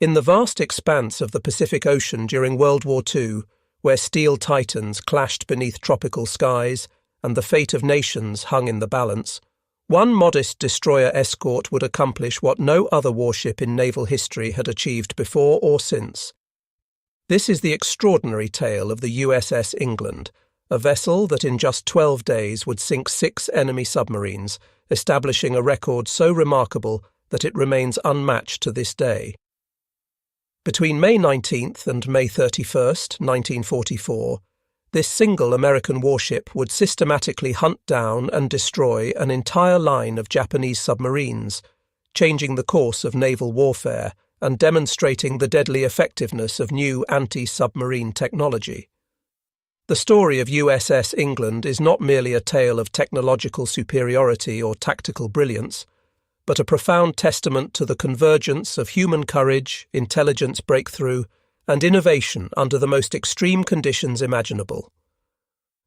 In the vast expanse of the Pacific Ocean during World War II, where steel titans clashed beneath tropical skies and the fate of nations hung in the balance, one modest destroyer escort would accomplish what no other warship in naval history had achieved before or since. This is the extraordinary tale of the USS England, a vessel that in just 12 days would sink 6 enemy submarines, establishing a record so remarkable that it remains unmatched to this day. Between May 19th and May 31st, 1944, this single American warship would systematically hunt down and destroy an entire line of Japanese submarines, changing the course of naval warfare and demonstrating the deadly effectiveness of new anti-submarine technology. The story of USS England is not merely a tale of technological superiority or tactical brilliance, but a profound testament to the convergence of human courage, intelligence breakthrough, and innovation under the most extreme conditions imaginable.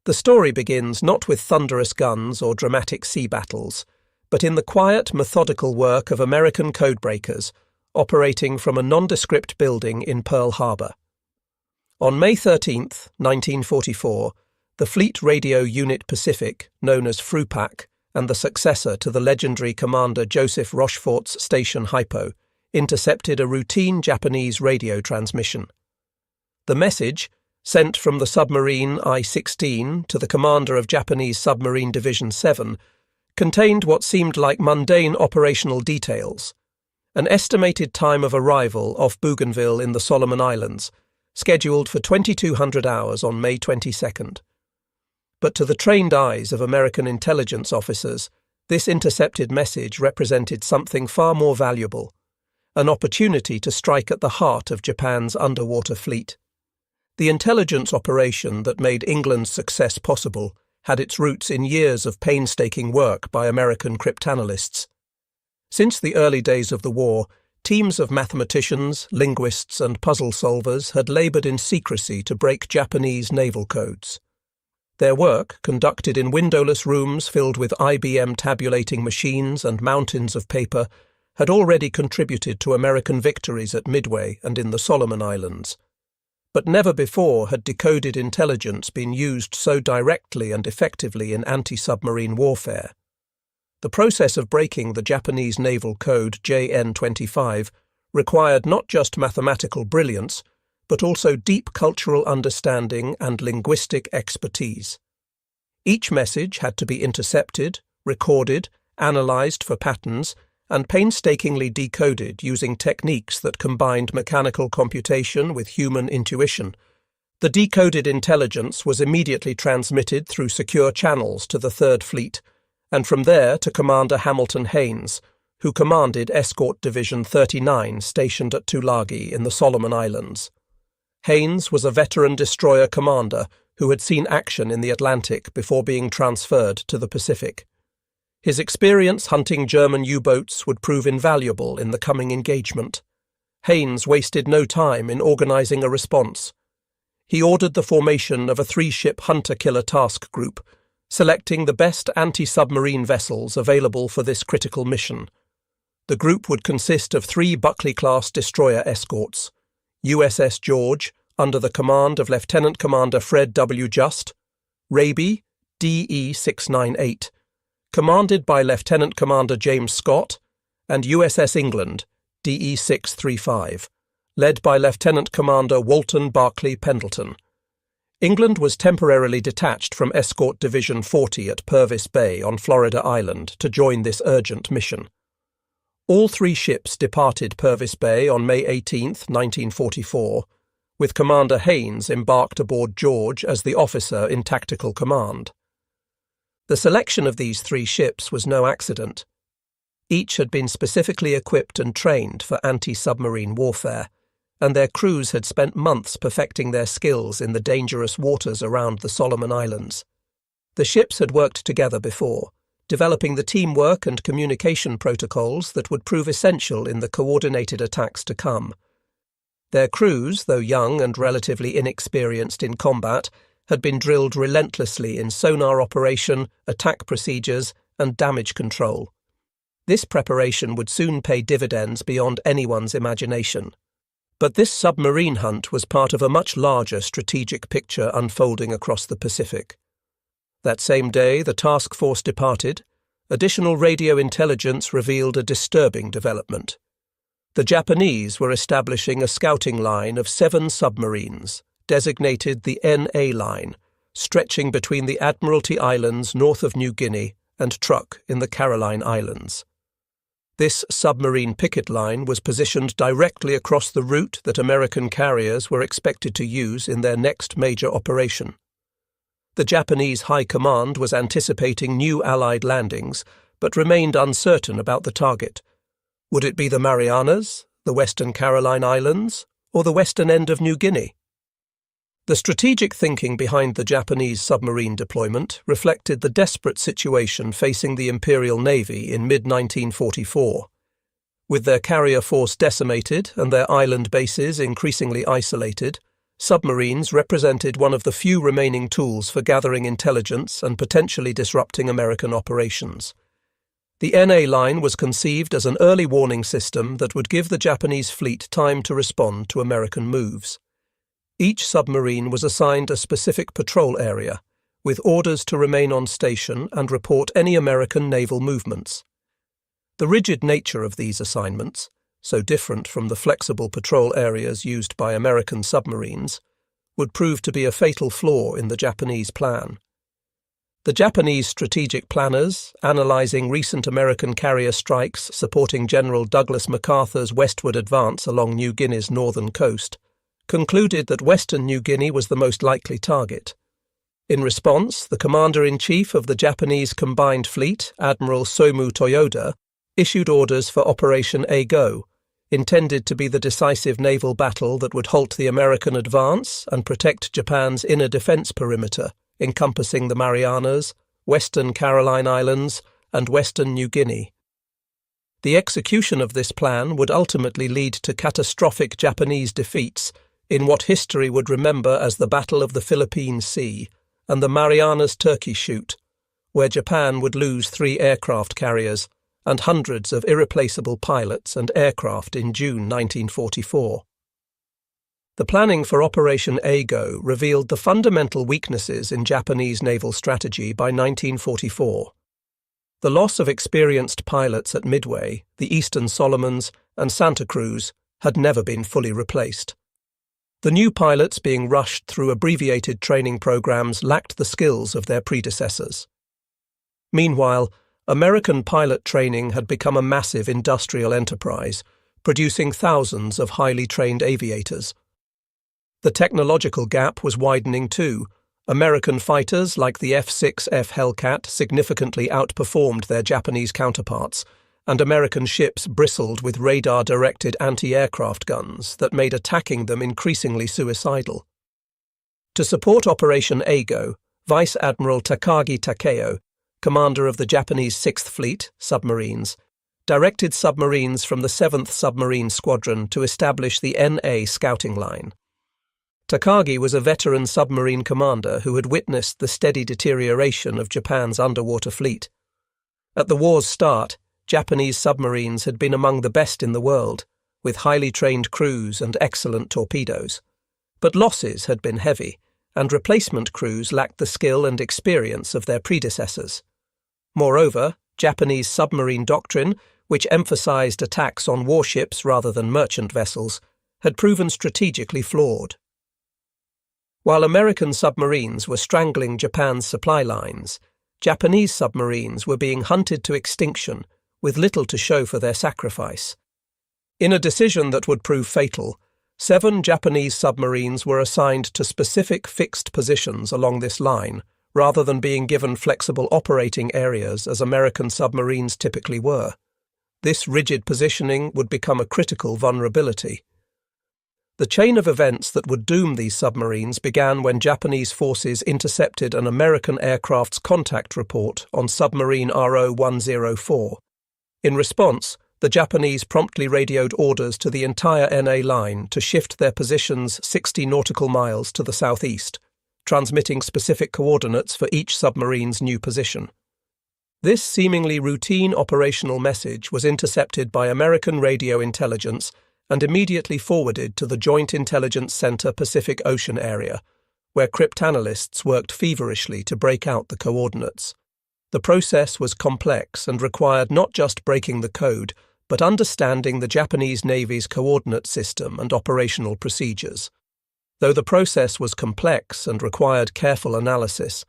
The story begins not with thunderous guns or dramatic sea battles, but in the quiet, methodical work of American codebreakers operating from a nondescript building in Pearl Harbor. On May 13, 1944, the Fleet Radio Unit Pacific, known as FRUPAC, and the successor to the legendary Commander Joseph Rochefort's Station Hypo, intercepted a routine Japanese radio transmission. The message, sent from the submarine I-16 to the commander of Japanese Submarine Division 7, contained what seemed like mundane operational details: an estimated time of arrival off Bougainville in the Solomon Islands, scheduled for 2200 hours on May 22nd. But to the trained eyes of American intelligence officers, this intercepted message represented something far more valuable: an opportunity to strike at the heart of Japan's underwater fleet. The intelligence operation that made England's success possible had its roots in years of painstaking work by American cryptanalysts. Since the early days of the war, teams of mathematicians, linguists, and puzzle solvers had laboured in secrecy to break Japanese naval codes. Their work, conducted in windowless rooms filled with IBM tabulating machines and mountains of paper, had already contributed to American victories at Midway and in the Solomon Islands. But never before had decoded intelligence been used so directly and effectively in anti-submarine warfare. The process of breaking the Japanese naval code JN-25 required not just mathematical brilliance, but also deep cultural understanding and linguistic expertise. Each message had to be intercepted, recorded, analysed for patterns, and painstakingly decoded using techniques that combined mechanical computation with human intuition. The decoded intelligence was immediately transmitted through secure channels to the Third Fleet, and from there to Commander Hamilton Haines, who commanded Escort Division 39 stationed at Tulagi in the Solomon Islands. Haines was a veteran destroyer commander who had seen action in the Atlantic before being transferred to the Pacific. His experience hunting German U-boats would prove invaluable in the coming engagement. Haines wasted no time in organising a response. He ordered the formation of a 3-ship hunter-killer task group, selecting the best anti-submarine vessels available for this critical mission. The group would consist of 3 Buckley-class destroyer escorts: USS George, under the command of Lieutenant Commander Fred W. Just; Raby, DE-698, commanded by Lieutenant Commander James Scott; and USS England, DE-635, led by Lieutenant Commander Walton B. Pendleton. England was temporarily detached from Escort Division 40 at Purvis Bay on Florida Island to join this urgent mission. All 3 ships departed Purvis Bay on May 18, 1944, with Commander Haines embarked aboard George as the officer in tactical command. The selection of these 3 ships was no accident. Each had been specifically equipped and trained for anti-submarine warfare, and their crews had spent months perfecting their skills in the dangerous waters around the Solomon Islands. The ships had worked together before, developing the teamwork and communication protocols that would prove essential in the coordinated attacks to come. Their crews, though young and relatively inexperienced in combat, had been drilled relentlessly in sonar operation, attack procedures, and damage control. This preparation would soon pay dividends beyond anyone's imagination. But this submarine hunt was part of a much larger strategic picture unfolding across the Pacific. That same day, the task force departed. Additional radio intelligence revealed a disturbing development. The Japanese were establishing a scouting line of 7 submarines, designated the NA Line, stretching between the Admiralty Islands north of New Guinea and Truk in the Caroline Islands. This submarine picket line was positioned directly across the route that American carriers were expected to use in their next major operation. The Japanese High Command was anticipating new Allied landings, but remained uncertain about the target. Would it be the Marianas, the Western Caroline Islands, or the western end of New Guinea? The strategic thinking behind the Japanese submarine deployment reflected the desperate situation facing the Imperial Navy in mid-1944. With their carrier force decimated and their island bases increasingly isolated, submarines represented one of the few remaining tools for gathering intelligence and potentially disrupting American operations. The NA Line was conceived as an early warning system that would give the Japanese fleet time to respond to American moves. Each submarine was assigned a specific patrol area, with orders to remain on station and report any American naval movements. The rigid nature of these assignments, so different from the flexible patrol areas used by American submarines, would prove to be a fatal flaw in the Japanese plan. The Japanese strategic planners, analyzing recent American carrier strikes supporting General Douglas MacArthur's westward advance along New Guinea's northern coast, concluded that Western New Guinea was the most likely target. In response, the Commander-in-Chief of the Japanese Combined Fleet, Admiral Somu Toyoda, issued orders for Operation A-Go, intended to be the decisive naval battle that would halt the American advance and protect Japan's inner defense perimeter, encompassing the Marianas, Western Caroline Islands, and Western New Guinea. The execution of this plan would ultimately lead to catastrophic Japanese defeats in what history would remember as the Battle of the Philippine Sea and the Marianas Turkey Shoot, where Japan would lose 3 aircraft carriers and hundreds of irreplaceable pilots and aircraft in June 1944. The planning for Operation A-Go revealed the fundamental weaknesses in Japanese naval strategy by 1944. The loss of experienced pilots at Midway, the Eastern Solomons, and Santa Cruz had never been fully replaced. The new pilots being rushed through abbreviated training programs lacked the skills of their predecessors. Meanwhile, American pilot training had become a massive industrial enterprise, producing thousands of highly trained aviators. The technological gap was widening too. American fighters like the F-6F Hellcat significantly outperformed their Japanese counterparts, and American ships bristled with radar-directed anti-aircraft guns that made attacking them increasingly suicidal. To support Operation A-Go, Vice Admiral Takagi Takeo, commander of the Japanese 6th Fleet, submarines, directed submarines from the 7th Submarine Squadron to establish the NA scouting line. Takagi was a veteran submarine commander who had witnessed the steady deterioration of Japan's underwater fleet. At the war's start, Japanese submarines had been among the best in the world, with highly trained crews and excellent torpedoes. But losses had been heavy, and replacement crews lacked the skill and experience of their predecessors. Moreover, Japanese submarine doctrine, which emphasized attacks on warships rather than merchant vessels, had proven strategically flawed. While American submarines were strangling Japan's supply lines, Japanese submarines were being hunted to extinction, with little to show for their sacrifice. In a decision that would prove fatal, 7 Japanese submarines were assigned to specific fixed positions along this line, rather than being given flexible operating areas as American submarines typically were. This rigid positioning would become a critical vulnerability. The chain of events that would doom these submarines began when Japanese forces intercepted an American aircraft's contact report on submarine RO-104. In response, the Japanese promptly radioed orders to the entire NA line to shift their positions 60 nautical miles to the southeast, transmitting specific coordinates for each submarine's new position. This seemingly routine operational message was intercepted by American radio intelligence and immediately forwarded to the Joint Intelligence Center Pacific Ocean area, where cryptanalysts worked feverishly to break out the coordinates. The process was complex and required not just breaking the code, but understanding the Japanese Navy's coordinate system and operational procedures. Though the process was complex and required careful analysis,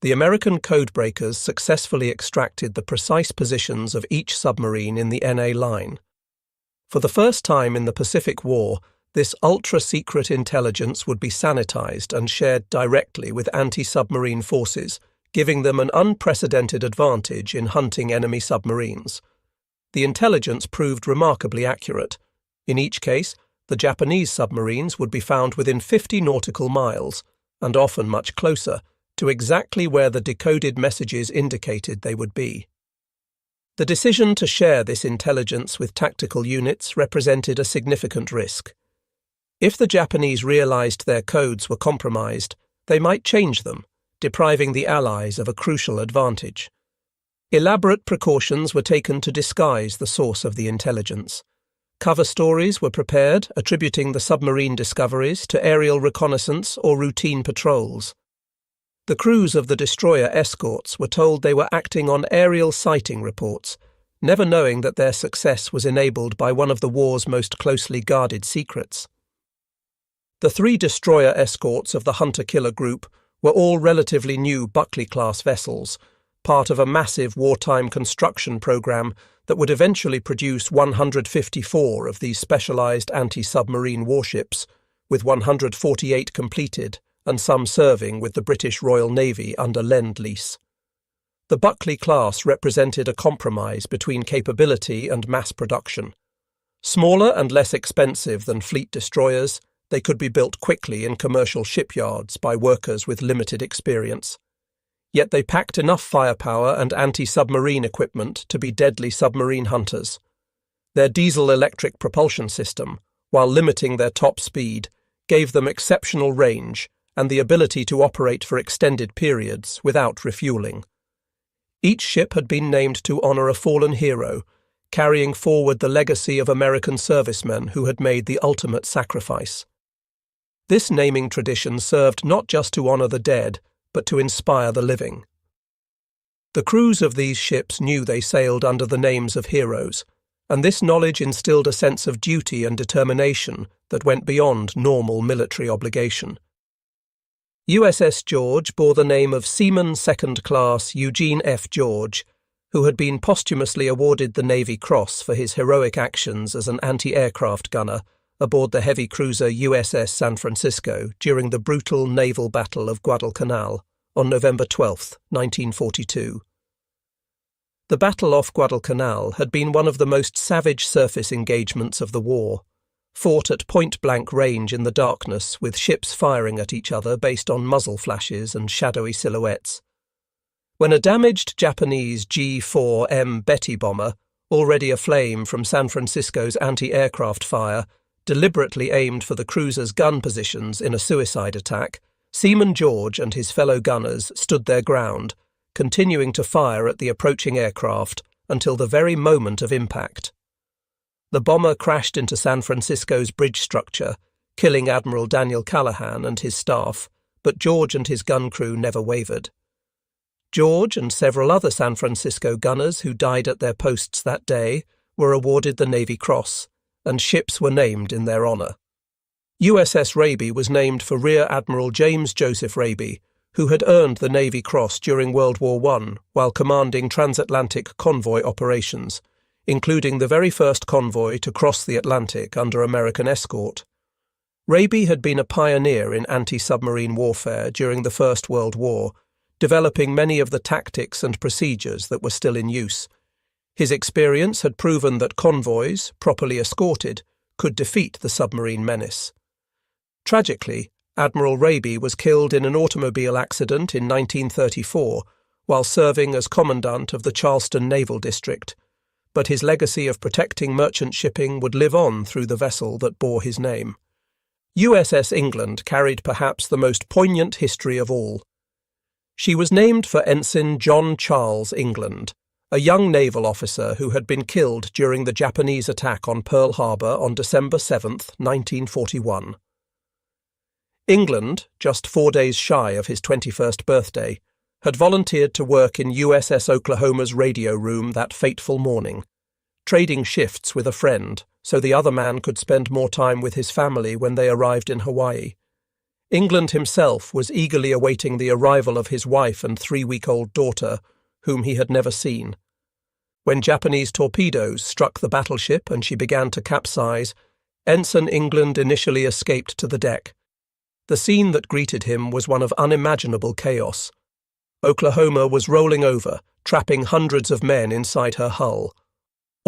the American codebreakers successfully extracted the precise positions of each submarine in the NA line. For the first time in the Pacific War, this ultra-secret intelligence would be sanitized and shared directly with anti-submarine forces, giving them an unprecedented advantage in hunting enemy submarines. The intelligence proved remarkably accurate. In each case, the Japanese submarines would be found within 50 nautical miles, and often much closer, to exactly where the decoded messages indicated they would be. The decision to share this intelligence with tactical units represented a significant risk. If the Japanese realized their codes were compromised, they might change them, depriving the Allies of a crucial advantage. Elaborate precautions were taken to disguise the source of the intelligence. Cover stories were prepared attributing the submarine discoveries to aerial reconnaissance or routine patrols. The crews of the destroyer escorts were told they were acting on aerial sighting reports, never knowing that their success was enabled by one of the war's most closely guarded secrets. The 3 destroyer escorts of the hunter-killer group were all relatively new Buckley-class vessels, part of a massive wartime construction program that would eventually produce 154 of these specialized anti-submarine warships, with 148 completed and some serving with the British Royal Navy under Lend-Lease. The Buckley class represented a compromise between capability and mass production. Smaller and less expensive than fleet destroyers, they could be built quickly in commercial shipyards by workers with limited experience. Yet they packed enough firepower and anti-submarine equipment to be deadly submarine hunters. Their diesel-electric propulsion system, while limiting their top speed, gave them exceptional range and the ability to operate for extended periods without refueling. Each ship had been named to honor a fallen hero, carrying forward the legacy of American servicemen who had made the ultimate sacrifice. This naming tradition served not just to honor the dead, but to inspire the living. The crews of these ships knew they sailed under the names of heroes, and this knowledge instilled a sense of duty and determination that went beyond normal military obligation. USS George bore the name of Seaman Second Class Eugene F. George, who had been posthumously awarded the Navy Cross for his heroic actions as an anti-aircraft gunner aboard the heavy cruiser USS San Francisco during the brutal naval battle of Guadalcanal on November 12, 1942. The battle off Guadalcanal had been one of the most savage surface engagements of the war, fought at point-blank range in the darkness with ships firing at each other based on muzzle flashes and shadowy silhouettes. When a damaged Japanese G-4M Betty bomber, already aflame from San Francisco's anti-aircraft fire, deliberately aimed for the cruiser's gun positions in a suicide attack, Seaman George and his fellow gunners stood their ground, continuing to fire at the approaching aircraft until the very moment of impact. The bomber crashed into San Francisco's bridge structure, killing Admiral Daniel Callahan and his staff, but George and his gun crew never wavered. George and several other San Francisco gunners who died at their posts that day were awarded the Navy Cross, and ships were named in their honor. USS Raby was named for Rear Admiral James Joseph Raby, who had earned the Navy Cross during World War I while commanding transatlantic convoy operations, including the very first convoy to cross the Atlantic under American escort. Raby had been a pioneer in anti-submarine warfare during the First World War, developing many of the tactics and procedures that were still in use. His experience had proven that convoys, properly escorted, could defeat the submarine menace. Tragically, Admiral Raby was killed in an automobile accident in 1934 while serving as commandant of the Charleston Naval District, but his legacy of protecting merchant shipping would live on through the vessel that bore his name. USS England carried perhaps the most poignant history of all. She was named for Ensign John Charles England, a young naval officer who had been killed during the Japanese attack on Pearl Harbor on December 7, 1941. England, just 4 days shy of his 21st birthday, had volunteered to work in USS Oklahoma's radio room that fateful morning, trading shifts with a friend so the other man could spend more time with his family when they arrived in Hawaii. England himself was eagerly awaiting the arrival of his wife and 3-week-old daughter, whom he had never seen. When Japanese torpedoes struck the battleship and she began to capsize, Ensign England initially escaped to the deck. The scene that greeted him was one of unimaginable chaos. Oklahoma was rolling over, trapping hundreds of men inside her hull.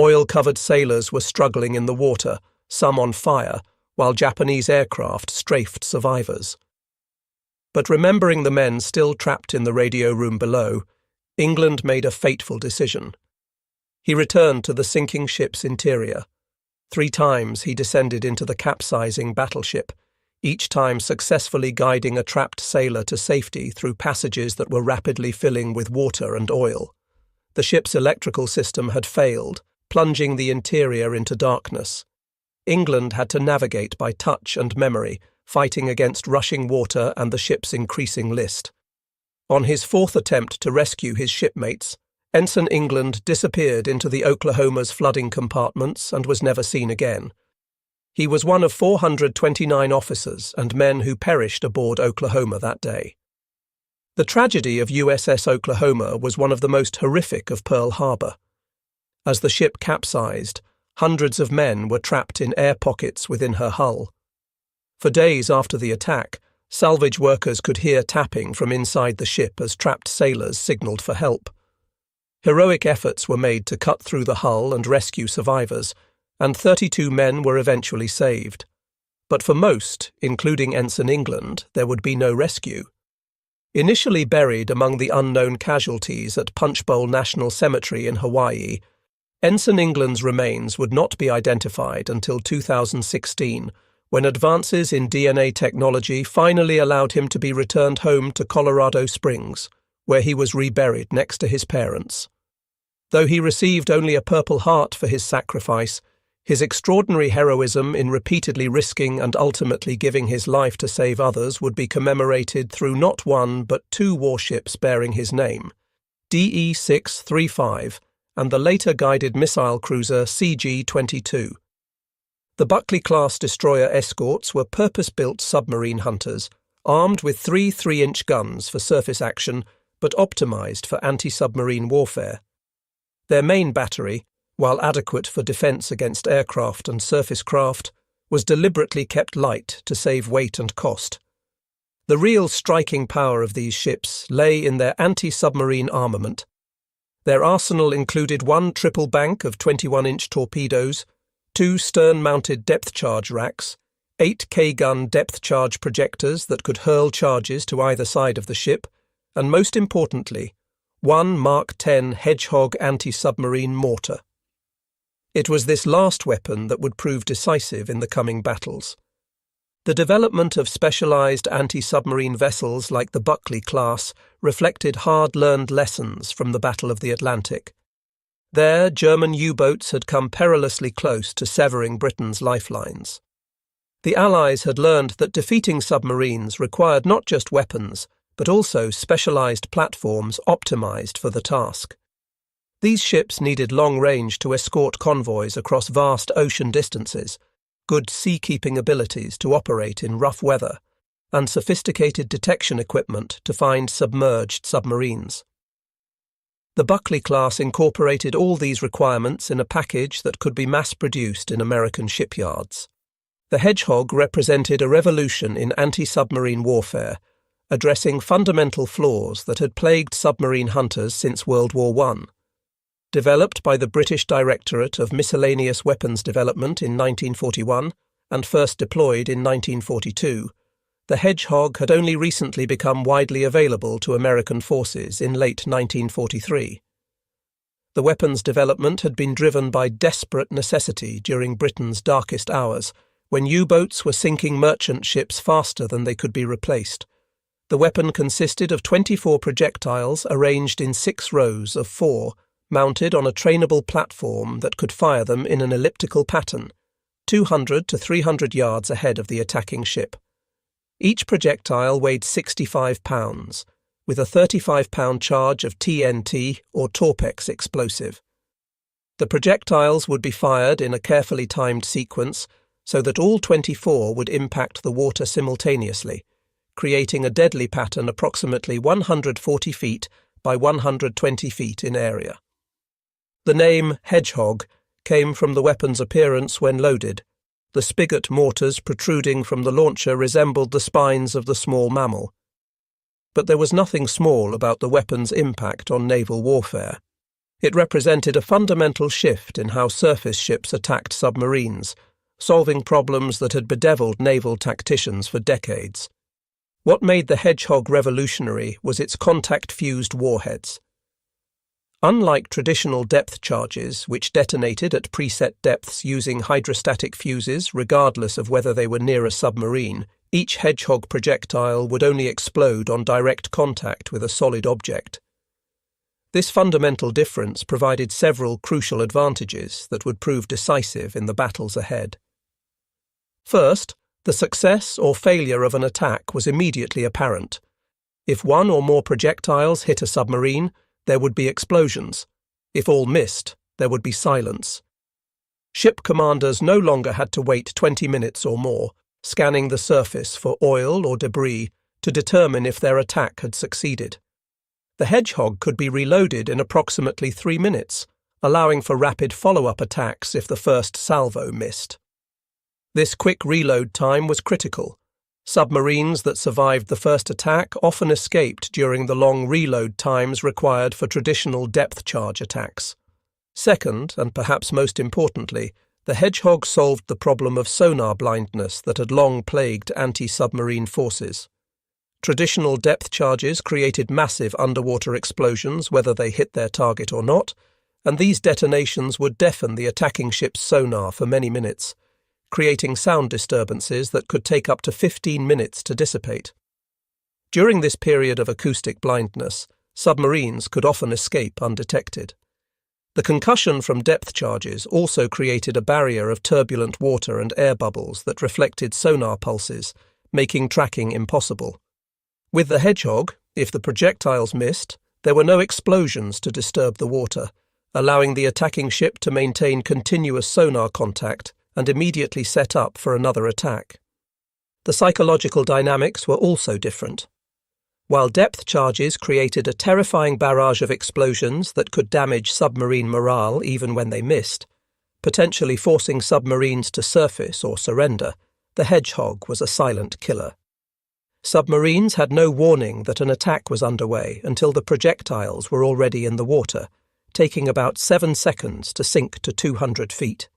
Oil-covered sailors were struggling in the water, some on fire, while Japanese aircraft strafed survivors. But remembering the men still trapped in the radio room below, England made a fateful decision. He returned to the sinking ship's interior. 3 times he descended into the capsizing battleship, each time successfully guiding a trapped sailor to safety through passages that were rapidly filling with water and oil. The ship's electrical system had failed, plunging the interior into darkness. England had to navigate by touch and memory, fighting against rushing water and the ship's increasing list. On his 4th attempt to rescue his shipmates, Ensign England disappeared into the Oklahoma's flooding compartments and was never seen again. He was one of 429 officers and men who perished aboard Oklahoma that day. The tragedy of USS Oklahoma was one of the most horrific of Pearl Harbor. As the ship capsized, hundreds of men were trapped in air pockets within her hull. For days after the attack, salvage workers could hear tapping from inside the ship as trapped sailors signaled for help. Heroic efforts were made to cut through the hull and rescue survivors, and 32 men were eventually saved. But for most, including Ensign England, there would be no rescue. Initially buried among the unknown casualties at Punchbowl National Cemetery in Hawaii, Ensign England's remains would not be identified until 2016, when advances in DNA technology finally allowed him to be returned home to Colorado Springs, where he was reburied next to his parents. Though he received only a Purple Heart for his sacrifice, his extraordinary heroism in repeatedly risking and ultimately giving his life to save others would be commemorated through not 1 but 2 warships bearing his name, DE-635 and the later guided missile cruiser CG-22. The Buckley-class destroyer escorts were purpose-built submarine hunters, armed with 3 3-inch guns for surface action but optimized for anti-submarine warfare. Their main battery, while adequate for defense against aircraft and surface craft, was deliberately kept light to save weight and cost. The real striking power of these ships lay in their anti-submarine armament. Their arsenal included 1 triple bank of 21-inch torpedoes, 2 stern-mounted depth-charge racks, 8 K-gun depth-charge projectors that could hurl charges to either side of the ship, and most importantly, 1 Mark 10 Hedgehog anti-submarine mortar. It was this last weapon that would prove decisive in the coming battles. The development of specialized anti-submarine vessels like the Buckley class reflected hard-learned lessons from the Battle of the Atlantic. There, German U-boats had come perilously close to severing Britain's lifelines. The Allies had learned that defeating submarines required not just weapons, but also specialized platforms optimized for the task. These ships needed long range to escort convoys across vast ocean distances, good seakeeping abilities to operate in rough weather, and sophisticated detection equipment to find submerged submarines. The Buckley class incorporated all these requirements in a package that could be mass-produced in American shipyards. The Hedgehog represented a revolution in anti-submarine warfare, addressing fundamental flaws that had plagued submarine hunters since World War I. Developed by the British Directorate of Miscellaneous Weapons Development in 1941 and first deployed in 1942, the Hedgehog had only recently become widely available to American forces in late 1943. The weapons development had been driven by desperate necessity during Britain's darkest hours, when U-boats were sinking merchant ships faster than they could be replaced. The weapon consisted of 24 projectiles arranged in 6 rows of 4, mounted on a trainable platform that could fire them in an elliptical pattern, 200 to 300 yards ahead of the attacking ship. Each projectile weighed 65 pounds, with a 35-pound charge of TNT or Torpex explosive. The projectiles would be fired in a carefully timed sequence so that all 24 would impact the water simultaneously, creating a deadly pattern approximately 140 feet by 120 feet in area. The name Hedgehog came from the weapon's appearance when loaded. The spigot mortars protruding from the launcher resembled the spines of the small mammal. But there was nothing small about the weapon's impact on naval warfare. It represented a fundamental shift in how surface ships attacked submarines, solving problems that had bedeviled naval tacticians for decades. What made the Hedgehog revolutionary was its contact-fused warheads. Unlike traditional depth charges, which detonated at preset depths using hydrostatic fuses regardless of whether they were near a submarine, each Hedgehog projectile would only explode on direct contact with a solid object. This fundamental difference provided several crucial advantages that would prove decisive in the battles ahead. First, the success or failure of an attack was immediately apparent. If one or more projectiles hit a submarine, there would be explosions. If all missed, there would be silence. Ship commanders no longer had to wait 20 minutes or more, scanning the surface for oil or debris to determine if their attack had succeeded. The Hedgehog could be reloaded in approximately 3 minutes, allowing for rapid follow-up attacks if the first salvo missed. This quick reload time was critical. Submarines that survived the first attack often escaped during the long reload times required for traditional depth charge attacks. Second, and perhaps most importantly, the Hedgehog solved the problem of sonar blindness that had long plagued anti-submarine forces. Traditional depth charges created massive underwater explosions whether they hit their target or not, and these detonations would deafen the attacking ship's sonar for many minutes, creating sound disturbances that could take up to 15 minutes to dissipate. During this period of acoustic blindness, submarines could often escape undetected. The concussion from depth charges also created a barrier of turbulent water and air bubbles that reflected sonar pulses, making tracking impossible. With the Hedgehog, if the projectiles missed, there were no explosions to disturb the water, allowing the attacking ship to maintain continuous sonar contact and immediately set up for another attack. The psychological dynamics were also different. While depth charges created a terrifying barrage of explosions that could damage submarine morale even when they missed, potentially forcing submarines to surface or surrender, the Hedgehog was a silent killer. Submarines had no warning that an attack was underway until the projectiles were already in the water, taking about 7 seconds to sink to 200 feet.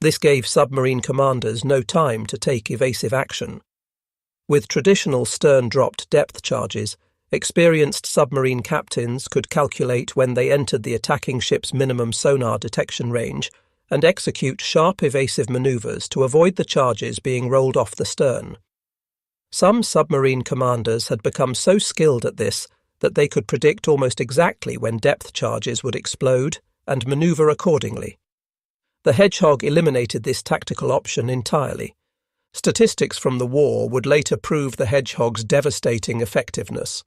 This gave submarine commanders no time to take evasive action. With traditional stern-dropped depth charges, experienced submarine captains could calculate when they entered the attacking ship's minimum sonar detection range and execute sharp evasive maneuvers to avoid the charges being rolled off the stern. Some submarine commanders had become so skilled at this that they could predict almost exactly when depth charges would explode and maneuver accordingly. The Hedgehog eliminated this tactical option entirely. Statistics from the war would later prove the Hedgehog's devastating effectiveness.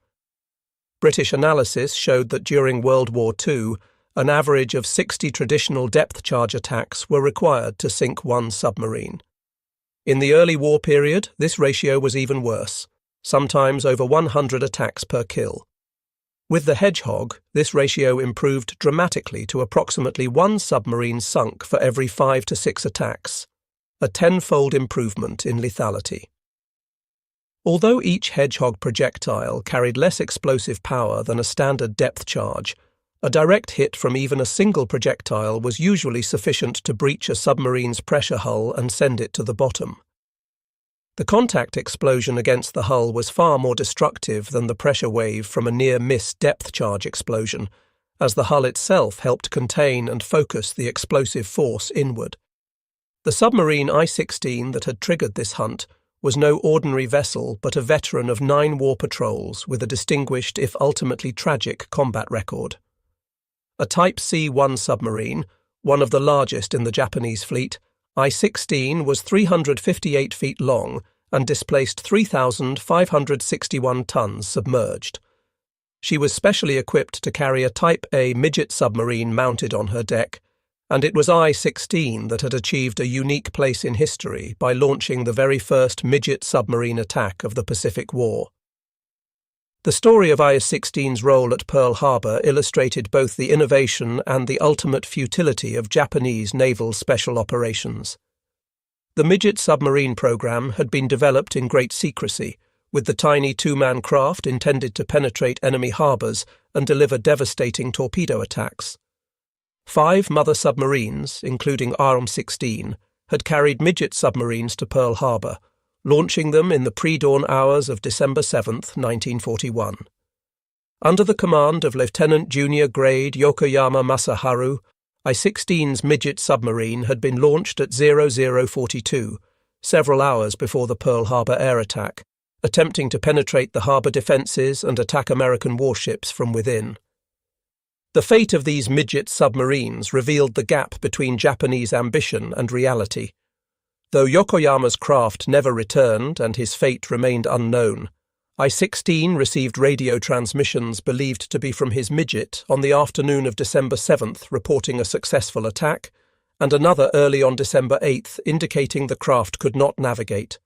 British analysis showed that during World War II, an average of 60 traditional depth charge attacks were required to sink one submarine. In the early war period, this ratio was even worse, sometimes over 100 attacks per kill. With the Hedgehog, this ratio improved dramatically to approximately 1 submarine sunk for every 5 to 6 attacks, a 10-fold improvement in lethality. Although each Hedgehog projectile carried less explosive power than a standard depth charge, a direct hit from even a single projectile was usually sufficient to breach a submarine's pressure hull and send it to the bottom. The contact explosion against the hull was far more destructive than the pressure wave from a near-miss depth charge explosion, as the hull itself helped contain and focus the explosive force inward. The submarine I-16 that had triggered this hunt was no ordinary vessel but a veteran of 9 war patrols with a distinguished if ultimately tragic combat record. A Type C-1 submarine, one of the largest in the Japanese fleet, I-16 was 358 feet long and displaced 3,561 tons submerged. She was specially equipped to carry a Type A midget submarine mounted on her deck, and it was I-16 that had achieved a unique place in history by launching the very first midget submarine attack of the Pacific War. The story of I-16's role at Pearl Harbor illustrated both the innovation and the ultimate futility of Japanese naval special operations. The midget submarine program had been developed in great secrecy, with the tiny two-man craft intended to penetrate enemy harbors and deliver devastating torpedo attacks. 5 mother submarines, including RM-16, had carried midget submarines to Pearl Harbor, launching them in the pre-dawn hours of December 7, 1941. Under the command of Lieutenant Junior Grade Yokoyama Masaharu, I-16's midget submarine had been launched at 0042, several hours before the Pearl Harbor air attack, attempting to penetrate the harbor defenses and attack American warships from within. The fate of these midget submarines revealed the gap between Japanese ambition and reality. Though Yokoyama's craft never returned and his fate remained unknown, I-16 received radio transmissions believed to be from his midget on the afternoon of December 7th reporting a successful attack, and another early on December 8th indicating the craft could not navigate.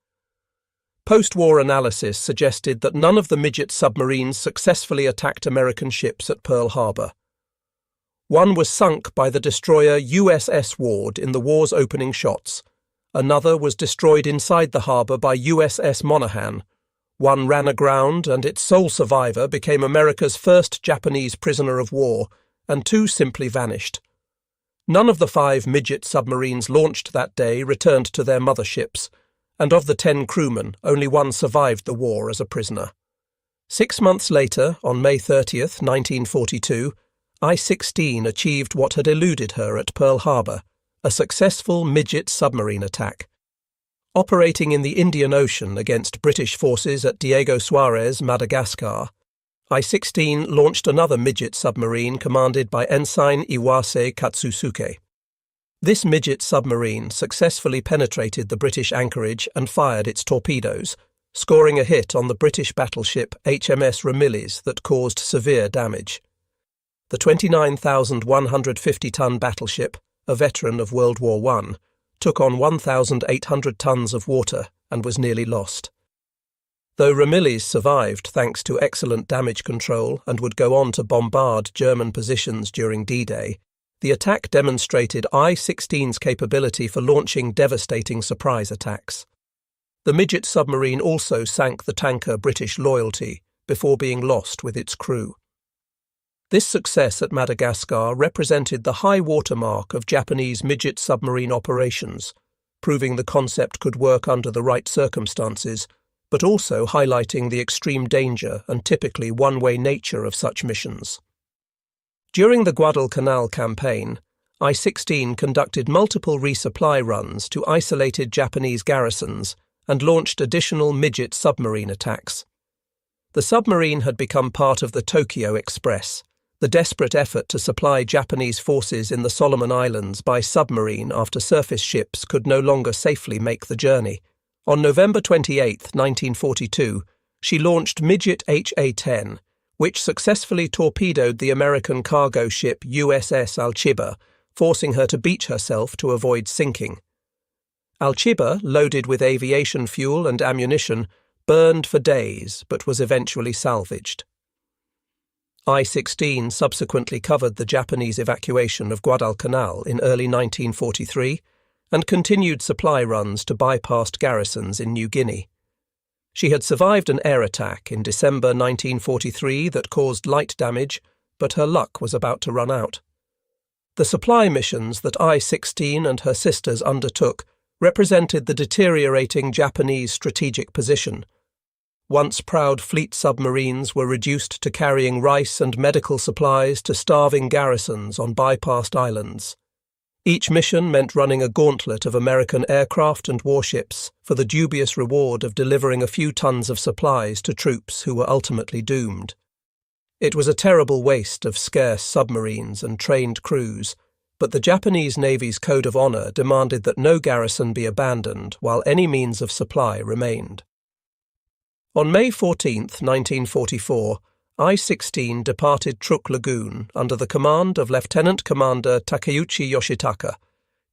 Post-war analysis suggested that none of the midget submarines successfully attacked American ships at Pearl Harbor. One was sunk by the destroyer USS Ward in the war's opening shots. Another was destroyed inside the harbor by USS Monaghan. One ran aground, and its sole survivor became America's first Japanese prisoner of war, and 2 simply vanished. None of the 5 midget submarines launched that day returned to their motherships, and of the 10 crewmen, only 1 survived the war as a prisoner. 6 months later, on May 30, 1942, I-16 achieved what had eluded her at Pearl Harbor, a successful midget submarine attack. Operating in the Indian Ocean against British forces at Diego Suarez, Madagascar, I-16 launched another midget submarine commanded by Ensign Iwase Katsusuke. This midget submarine successfully penetrated the British anchorage and fired its torpedoes, scoring a hit on the British battleship HMS Ramillies that caused severe damage. The 29,150-ton battleship, a veteran of World War I, took on 1,800 tons of water and was nearly lost. Though Ramillies survived thanks to excellent damage control and would go on to bombard German positions during D-Day, the attack demonstrated I-16's capability for launching devastating surprise attacks. The midget submarine also sank the tanker British Loyalty before being lost with its crew. This success at Madagascar represented the high watermark of Japanese midget submarine operations, proving the concept could work under the right circumstances, but also highlighting the extreme danger and typically one-way nature of such missions. During the Guadalcanal campaign, I-16 conducted multiple resupply runs to isolated Japanese garrisons and launched additional midget submarine attacks. The submarine had become part of the Tokyo Express, the desperate effort to supply Japanese forces in the Solomon Islands by submarine after surface ships could no longer safely make the journey. On November 28, 1942, she launched midget HA-10, which successfully torpedoed the American cargo ship USS Alchiba, forcing her to beach herself to avoid sinking. Alchiba, loaded with aviation fuel and ammunition, burned for days but was eventually salvaged. I-16 subsequently covered the Japanese evacuation of Guadalcanal in early 1943 and continued supply runs to bypassed garrisons in New Guinea. She had survived an air attack in December 1943 that caused light damage, but her luck was about to run out. The supply missions that I-16 and her sisters undertook represented the deteriorating Japanese strategic position. Once proud fleet submarines were reduced to carrying rice and medical supplies to starving garrisons on bypassed islands. Each mission meant running a gauntlet of American aircraft and warships for the dubious reward of delivering a few tons of supplies to troops who were ultimately doomed. It was a terrible waste of scarce submarines and trained crews, but the Japanese Navy's code of honor demanded that no garrison be abandoned while any means of supply remained. On May 14, 1944, I-16 departed Truk Lagoon under the command of Lieutenant Commander Takeuchi Yoshitaka,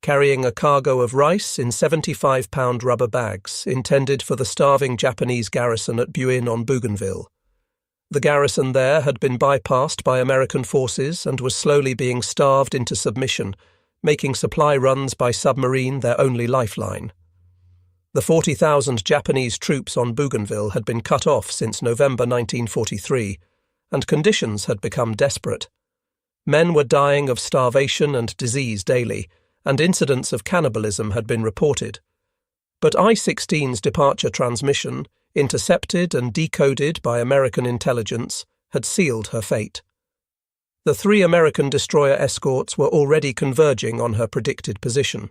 carrying a cargo of rice in 75-pound rubber bags intended for the starving Japanese garrison at Buin on Bougainville. The garrison there had been bypassed by American forces and was slowly being starved into submission, making supply runs by submarine their only lifeline. The 40,000 Japanese troops on Bougainville had been cut off since November 1943, and conditions had become desperate. Men were dying of starvation and disease daily, and incidents of cannibalism had been reported. But I-16's departure transmission, intercepted and decoded by American intelligence, had sealed her fate. The 3 American destroyer escorts were already converging on her predicted position.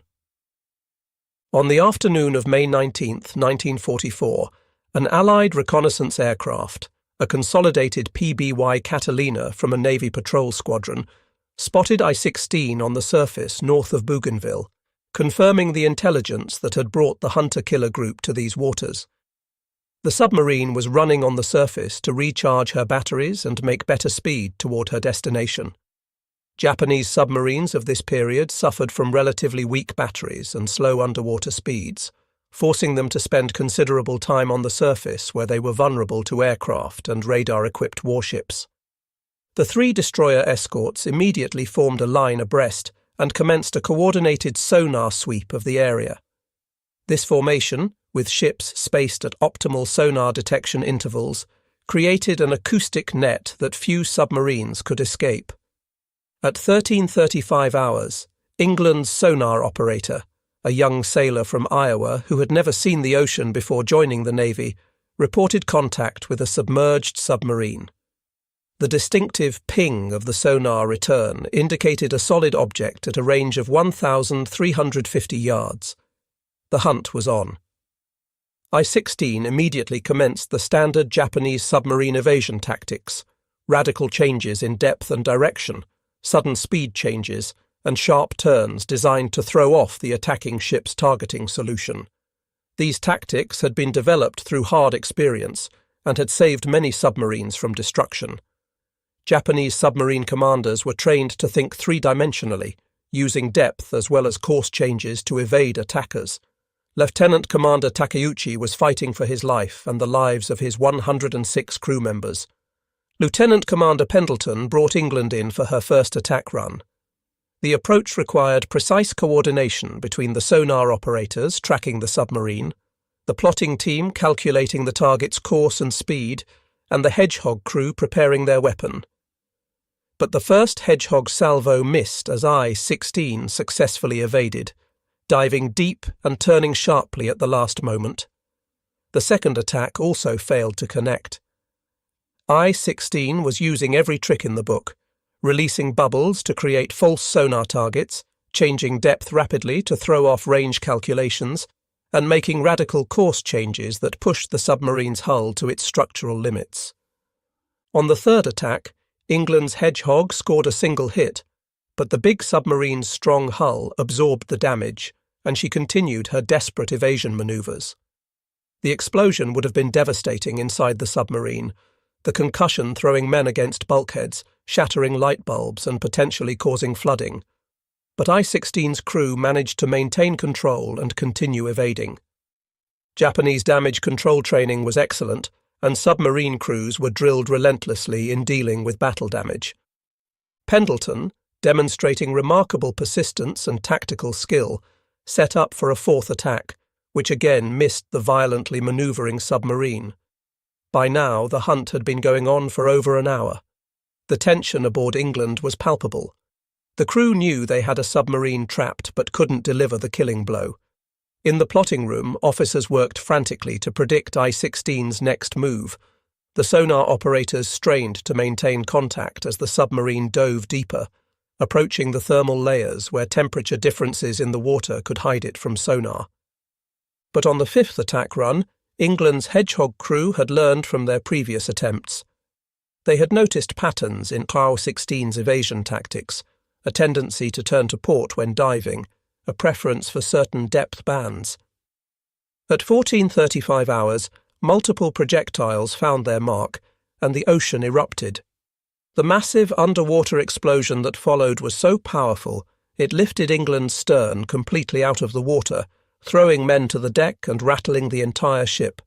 On the afternoon of May 19, 1944, an Allied reconnaissance aircraft, a consolidated PBY Catalina from a Navy patrol squadron, spotted I-16 on the surface north of Bougainville, confirming the intelligence that had brought the hunter-killer group to these waters. The submarine was running on the surface to recharge her batteries and make better speed toward her destination. Japanese submarines of this period suffered from relatively weak batteries and slow underwater speeds, forcing them to spend considerable time on the surface where they were vulnerable to aircraft and radar-equipped warships. The 3 destroyer escorts immediately formed a line abreast and commenced a coordinated sonar sweep of the area. This formation, with ships spaced at optimal sonar detection intervals, created an acoustic net that few submarines could escape. At 13:35 hours, England's sonar operator, a young sailor from Iowa who had never seen the ocean before joining the Navy, reported contact with a submerged submarine. The distinctive ping of the sonar return indicated a solid object at a range of 1,350 yards. The hunt was on. I-16 immediately commenced the standard Japanese submarine evasion tactics, radical changes in depth and direction, sudden speed changes, and sharp turns designed to throw off the attacking ship's targeting solution. These tactics had been developed through hard experience and had saved many submarines from destruction. Japanese submarine commanders were trained to think three-dimensionally, using depth as well as course changes to evade attackers. Lieutenant Commander Takeuchi was fighting for his life and the lives of his 106 crew members. Lieutenant Commander Pendleton brought England in for her first attack run. The approach required precise coordination between the sonar operators tracking the submarine, the plotting team calculating the target's course and speed, and the Hedgehog crew preparing their weapon. But the first Hedgehog salvo missed as I-16 successfully evaded, diving deep and turning sharply at the last moment. The second attack also failed to connect. I-16 was using every trick in the book, releasing bubbles to create false sonar targets, changing depth rapidly to throw off range calculations, and making radical course changes that pushed the submarine's hull to its structural limits. On the third attack, England's Hedgehog scored a single hit, but the big submarine's strong hull absorbed the damage, and she continued her desperate evasion maneuvers. The explosion would have been devastating inside the submarine, the concussion throwing men against bulkheads, shattering light bulbs and potentially causing flooding. But I-16's crew managed to maintain control and continue evading. Japanese damage control training was excellent, and submarine crews were drilled relentlessly in dealing with battle damage. Pendleton, demonstrating remarkable persistence and tactical skill, set up for a fourth attack, which again missed the violently manoeuvring submarine. By now, the hunt had been going on for over an hour. The tension aboard England was palpable. The crew knew they had a submarine trapped but couldn't deliver the killing blow. In the plotting room, officers worked frantically to predict I-16's next move. The sonar operators strained to maintain contact as the submarine dove deeper, approaching the thermal layers where temperature differences in the water could hide it from sonar. But on the fifth attack run, England's Hedgehog crew had learned from their previous attempts. They had noticed patterns in Clow 16's evasion tactics, a tendency to turn to port when diving, a preference for certain depth bands. At 14:35 hours, multiple projectiles found their mark, and the ocean erupted. The massive underwater explosion that followed was so powerful it lifted England's stern completely out of the water, throwing men to the deck and rattling the entire ship.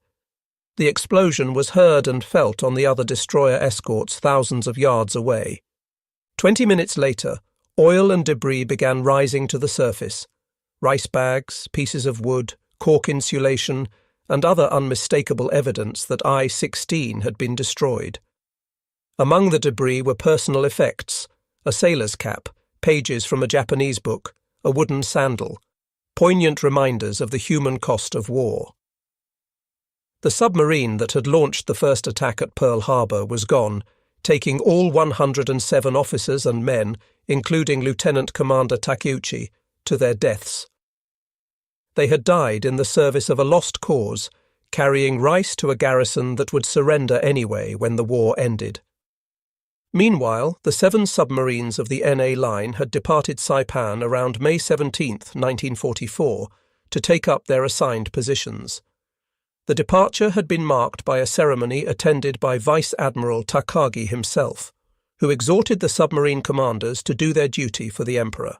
The explosion was heard and felt on the other destroyer escorts thousands of yards away. 20 minutes later, oil and debris began rising to the surface. Rice bags, pieces of wood, cork insulation, and other unmistakable evidence that I-16 had been destroyed. Among the debris were personal effects, a sailor's cap, pages from a Japanese book, a wooden sandal, poignant reminders of the human cost of war. The submarine that had launched the first attack at Pearl Harbor was gone, taking all 107 officers and men, including Lieutenant Commander Takeuchi, to their deaths. They had died in the service of a lost cause, carrying rice to a garrison that would surrender anyway when the war ended. Meanwhile, the 7 submarines of the NA line had departed Saipan around May 17, 1944, to take up their assigned positions. The departure had been marked by a ceremony attended by Vice Admiral Takagi himself, who exhorted the submarine commanders to do their duty for the Emperor.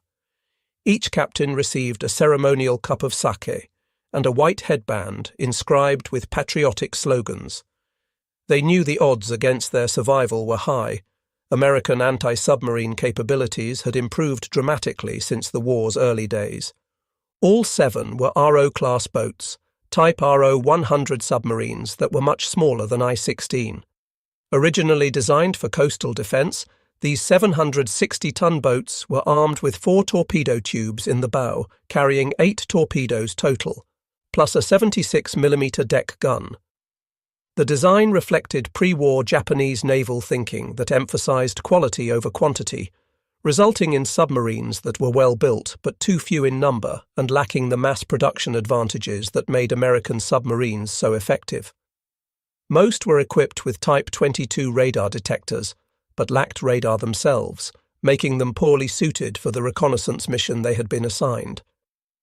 Each captain received a ceremonial cup of sake and a white headband inscribed with patriotic slogans. They knew the odds against their survival were high. American anti-submarine capabilities had improved dramatically since the war's early days. All 7 were RO-class boats, Type RO-100 submarines that were much smaller than I-16. Originally designed for coastal defence, these 760-ton boats were armed with 4 torpedo tubes in the bow, carrying 8 torpedoes total, plus a 76mm deck gun. The design reflected pre-war Japanese naval thinking that emphasized quality over quantity, resulting in submarines that were well built but too few in number and lacking the mass production advantages that made American submarines so effective. Most were equipped with Type 22 radar detectors, but lacked radar themselves, making them poorly suited for the reconnaissance mission they had been assigned.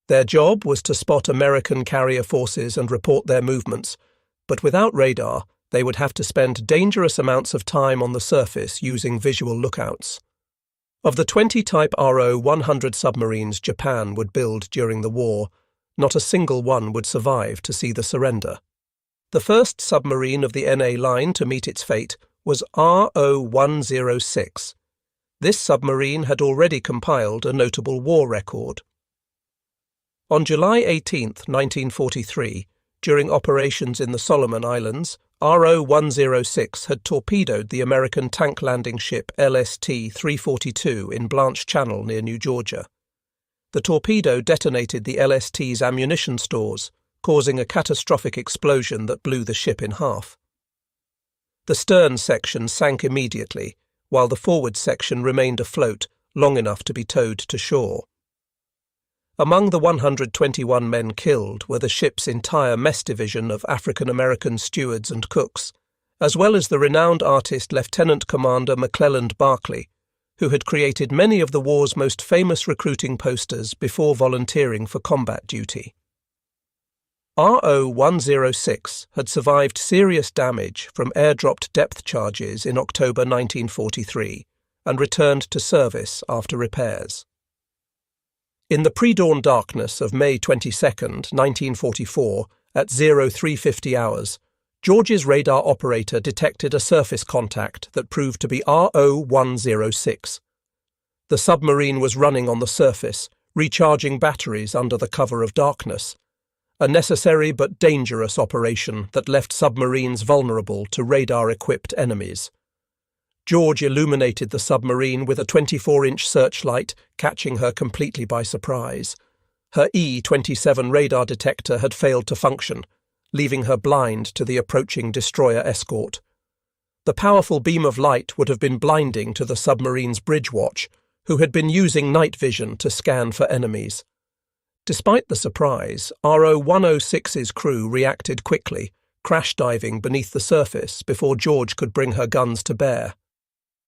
Their job was to spot American carrier forces and report their movements, but without radar, they would have to spend dangerous amounts of time on the surface using visual lookouts. Of the 20 Type RO-100 submarines Japan would build during the war, not a single one would survive to see the surrender. The first submarine of the NA line to meet its fate was RO-106. This submarine had already compiled a notable war record. On July 18, 1943, during operations in the Solomon Islands, RO-106 had torpedoed the American tank landing ship LST-342 in Blanche Channel near New Georgia. The torpedo detonated the LST's ammunition stores, causing a catastrophic explosion that blew the ship in half. The stern section sank immediately, while the forward section remained afloat long enough to be towed to shore. Among the 121 men killed were the ship's entire mess division of African-American stewards and cooks, as well as the renowned artist Lieutenant Commander McClelland Barclay, who had created many of the war's most famous recruiting posters before volunteering for combat duty. RO-106 had survived serious damage from airdropped depth charges in October 1943 and returned to service after repairs. In the pre-dawn darkness of May 22, 1944, at 0350 hours, George's radar operator detected a surface contact that proved to be RO-106. The submarine was running on the surface, recharging batteries under the cover of darkness, a necessary but dangerous operation that left submarines vulnerable to radar-equipped enemies. George illuminated the submarine with a 24-inch searchlight, catching her completely by surprise. Her E-27 radar detector had failed to function, leaving her blind to the approaching destroyer escort. The powerful beam of light would have been blinding to the submarine's bridge watch, who had been using night vision to scan for enemies. Despite the surprise, RO-106's crew reacted quickly, crash diving beneath the surface before George could bring her guns to bear.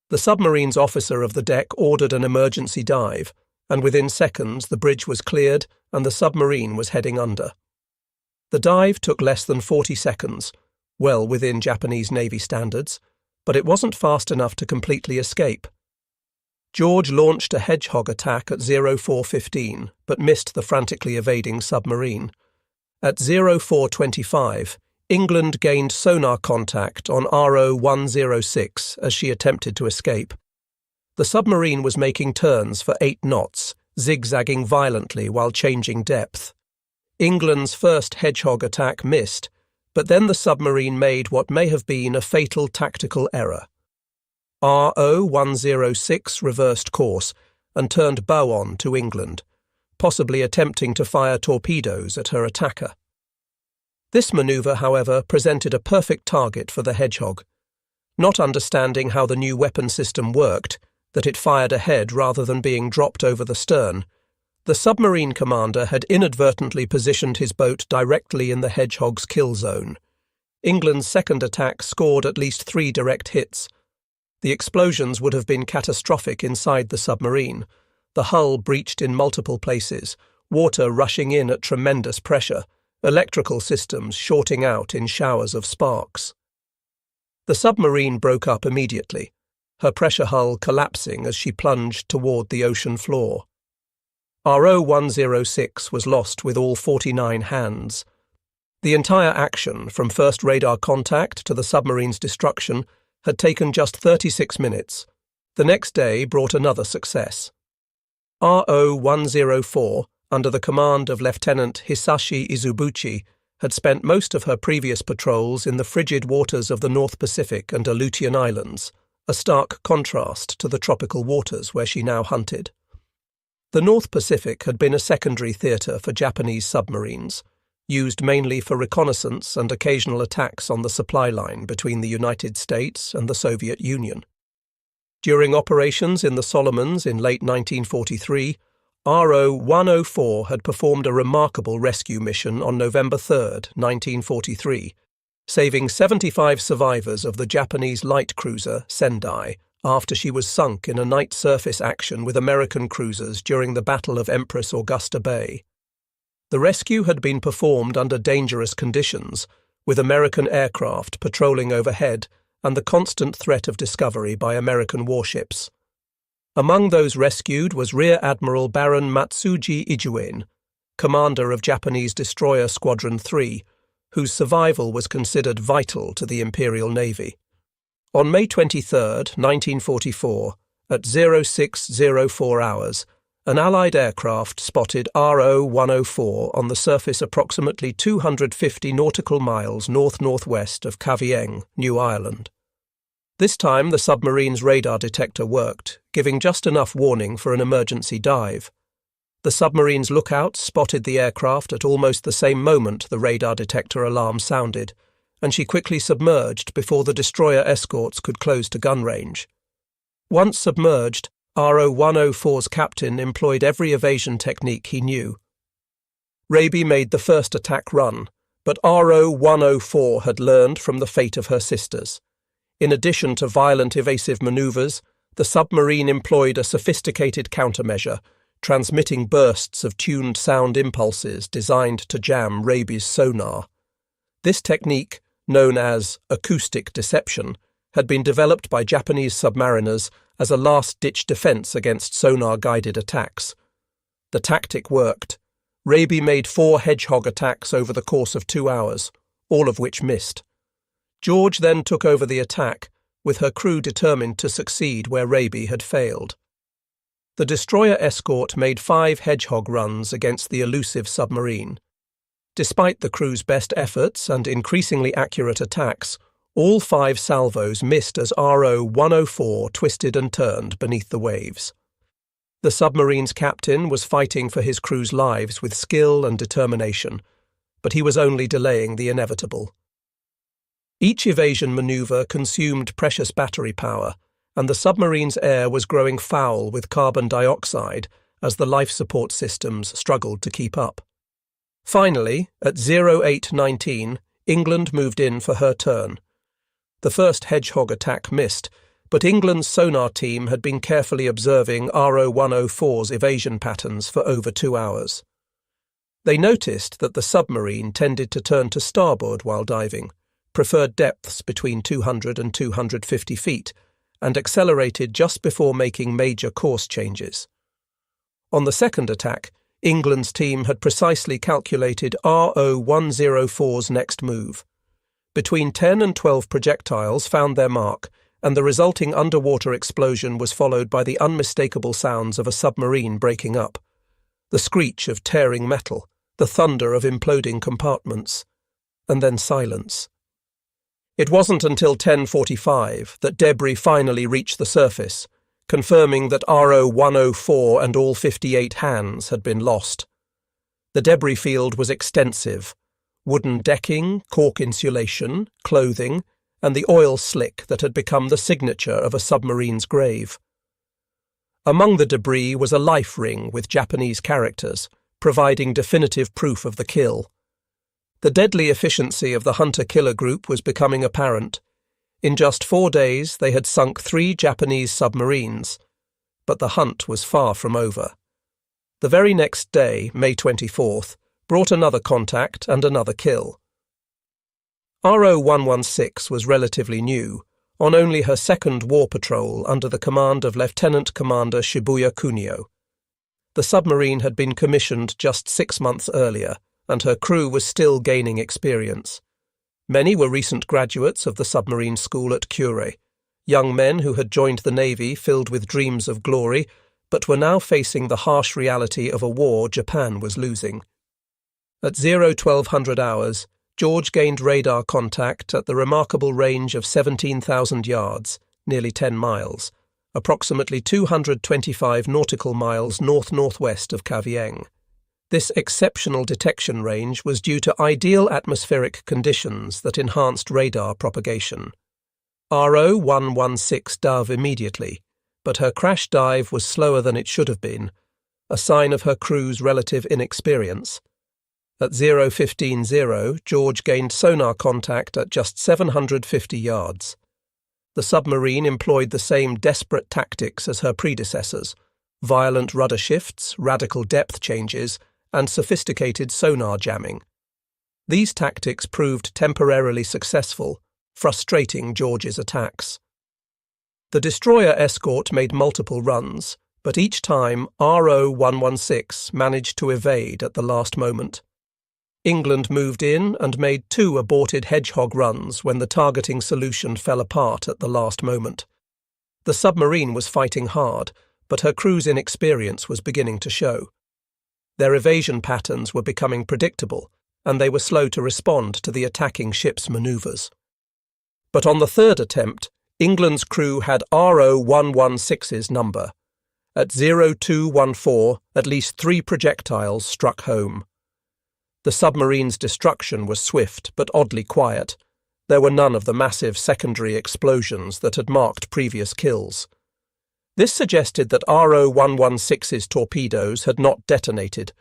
The submarine's officer of the deck ordered an emergency dive, and within seconds the bridge was cleared and the submarine was heading under. The dive took less than 40 seconds, well within Japanese Navy standards, but it wasn't fast enough to completely escape. George launched a Hedgehog attack at 04:15, but missed the frantically evading submarine. At 04:25, England gained sonar contact on RO-106 as she attempted to escape. The submarine was making turns for 8 knots, zigzagging violently while changing depth. England's first Hedgehog attack missed, but then the submarine made what may have been a fatal tactical error. RO-106 reversed course and turned bow on to England, possibly attempting to fire torpedoes at her attacker. This manoeuvre, however, presented a perfect target for the Hedgehog. Not understanding how the new weapon system worked, that it fired ahead rather than being dropped over the stern, the submarine commander had inadvertently positioned his boat directly in the Hedgehog's kill zone. England's second attack scored at least 3 direct hits. The explosions would have been catastrophic inside the submarine. The hull breached in multiple places, water rushing in at tremendous pressure, electrical systems shorting out in showers of sparks. The submarine broke up immediately, her pressure hull collapsing as she plunged toward the ocean floor. RO-106 was lost with all 49 hands. The entire action, from first radar contact to the submarine's destruction, had taken just 36 minutes. The next day brought another success. RO-104, under the command of Lieutenant Hisashi Izubuchi, had spent most of her previous patrols in the frigid waters of the North Pacific and Aleutian Islands, a stark contrast to the tropical waters where she now hunted. The North Pacific had been a secondary theatre for Japanese submarines, used mainly for reconnaissance and occasional attacks on the supply line between the United States and the Soviet Union. During operations in the Solomons in late 1943, RO-104 had performed a remarkable rescue mission on November 3, 1943, saving 75 survivors of the Japanese light cruiser Sendai after she was sunk in a night surface action with American cruisers during the Battle of Empress Augusta Bay. The rescue had been performed under dangerous conditions, with American aircraft patrolling overhead and the constant threat of discovery by American warships. Among those rescued was Rear Admiral Baron Matsuji Ijuen, commander of Japanese destroyer Squadron 3, whose survival was considered vital to the Imperial Navy. On May 23, 1944, at 0604 hours, an Allied aircraft spotted RO-104 on the surface approximately 250 nautical miles north-northwest of Kavieng, New Ireland. This time the submarine's radar detector worked, giving just enough warning for an emergency dive. The submarine's lookouts spotted the aircraft at almost the same moment the radar detector alarm sounded, and she quickly submerged before the destroyer escorts could close to gun range. Once submerged, RO-104's captain employed every evasion technique he knew. Raby made the first attack run, but RO-104 had learned from the fate of her sisters. In addition to violent evasive manoeuvres, the submarine employed a sophisticated countermeasure, transmitting bursts of tuned sound impulses designed to jam Raby's sonar. This technique, known as acoustic deception, had been developed by Japanese submariners as a last-ditch defense against sonar-guided attacks. The tactic worked. Raby made 4 Hedgehog attacks over the course of 2 hours, all of which missed. George then took over the attack, with her crew determined to succeed where Raby had failed. The destroyer escort made 5 Hedgehog runs against the elusive submarine. Despite the crew's best efforts and increasingly accurate attacks, all 5 salvos missed as RO-104 twisted and turned beneath the waves. The submarine's captain was fighting for his crew's lives with skill and determination, but he was only delaying the inevitable. Each evasion maneuver consumed precious battery power, and the submarine's air was growing foul with carbon dioxide as the life support systems struggled to keep up. Finally, at 0819, England moved in for her turn. The first Hedgehog attack missed, but England's sonar team had been carefully observing RO-104's evasion patterns for over 2 hours. They noticed that the submarine tended to turn to starboard while diving, preferred depths between 200 and 250 feet, and accelerated just before making major course changes. On the second attack, England's team had precisely calculated RO-104's next move. Between 10 and 12 projectiles found their mark, and the resulting underwater explosion was followed by the unmistakable sounds of a submarine breaking up, the screech of tearing metal, the thunder of imploding compartments, and then silence. It wasn't until 10:45 that debris finally reached the surface, confirming that RO-104 and all 58 hands had been lost. The debris field was extensive: wooden decking, cork insulation, clothing, and the oil slick that had become the signature of a submarine's grave. Among the debris was a life ring with Japanese characters, providing definitive proof of the kill. The deadly efficiency of the hunter-killer group was becoming apparent. In just 4 days, they had sunk 3 Japanese submarines. But the hunt was far from over. The very next day, May 24th, brought another contact and another kill. RO-116 was relatively new, on only her second war patrol under the command of Lieutenant Commander Shibuya Kunio. The submarine had been commissioned just 6 months earlier, and her crew was still gaining experience. Many were recent graduates of the submarine school at Kure, young men who had joined the Navy filled with dreams of glory, but were now facing the harsh reality of a war Japan was losing. At 1200 hours, George gained radar contact at the remarkable range of 17,000 yards, nearly 10 miles, approximately 225 nautical miles north-northwest of Kavieng. This exceptional detection range was due to ideal atmospheric conditions that enhanced radar propagation. RO-116 dove immediately, but her crash dive was slower than it should have been, a sign of her crew's relative inexperience. At 15:00, George gained sonar contact at just 750 yards. The submarine employed the same desperate tactics as her predecessors: violent rudder shifts, radical depth changes, and sophisticated sonar jamming. These tactics proved temporarily successful, frustrating George's attacks. The destroyer escort made multiple runs, but each time RO-116 managed to evade at the last moment. England moved in and made 2 aborted Hedgehog runs when the targeting solution fell apart at the last moment. The submarine was fighting hard, but her crew's inexperience was beginning to show. Their evasion patterns were becoming predictable, and they were slow to respond to the attacking ship's manoeuvres. But on the third attempt, England's crew had RO-116's number. At 0214, at least 3 projectiles struck home. The submarine's destruction was swift but oddly quiet. There were none of the massive secondary explosions that had marked previous kills. This suggested that RO-116's torpedoes had not detonated,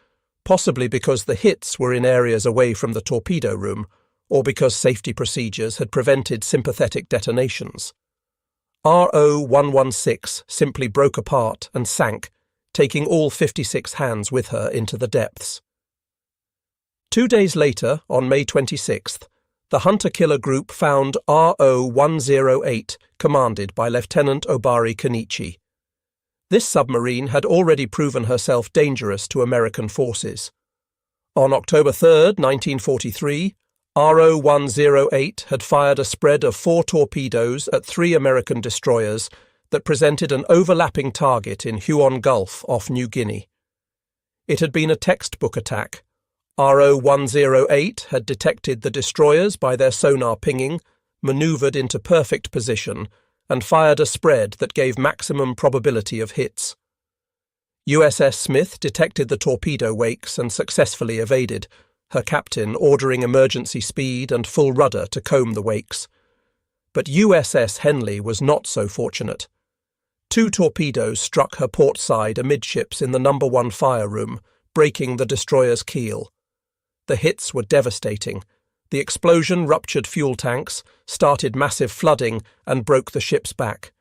possibly because the hits were in areas away from the torpedo room, or because safety procedures had prevented sympathetic detonations. RO-116 simply broke apart and sank, taking all 56 hands with her into the depths. 2 days later, on May 26th, the hunter-killer group found RO-108, commanded by Lieutenant Obari Kenichi. This submarine had already proven herself dangerous to American forces. On October 3, 1943, RO-108 had fired a spread of 4 torpedoes at 3 American destroyers that presented an overlapping target in Huon Gulf off New Guinea. It had been a textbook attack. RO-108 had detected the destroyers by their sonar pinging, manoeuvred into perfect position, and fired a spread that gave maximum probability of hits. USS Smith detected the torpedo wakes and successfully evaded, her captain ordering emergency speed and full rudder to comb the wakes. But USS Henley was not so fortunate. 2 torpedoes struck her port side amidships in the No. 1 fire room, breaking the destroyer's keel. The hits were devastating. The explosion ruptured fuel tanks, started massive flooding, and broke the ship's back.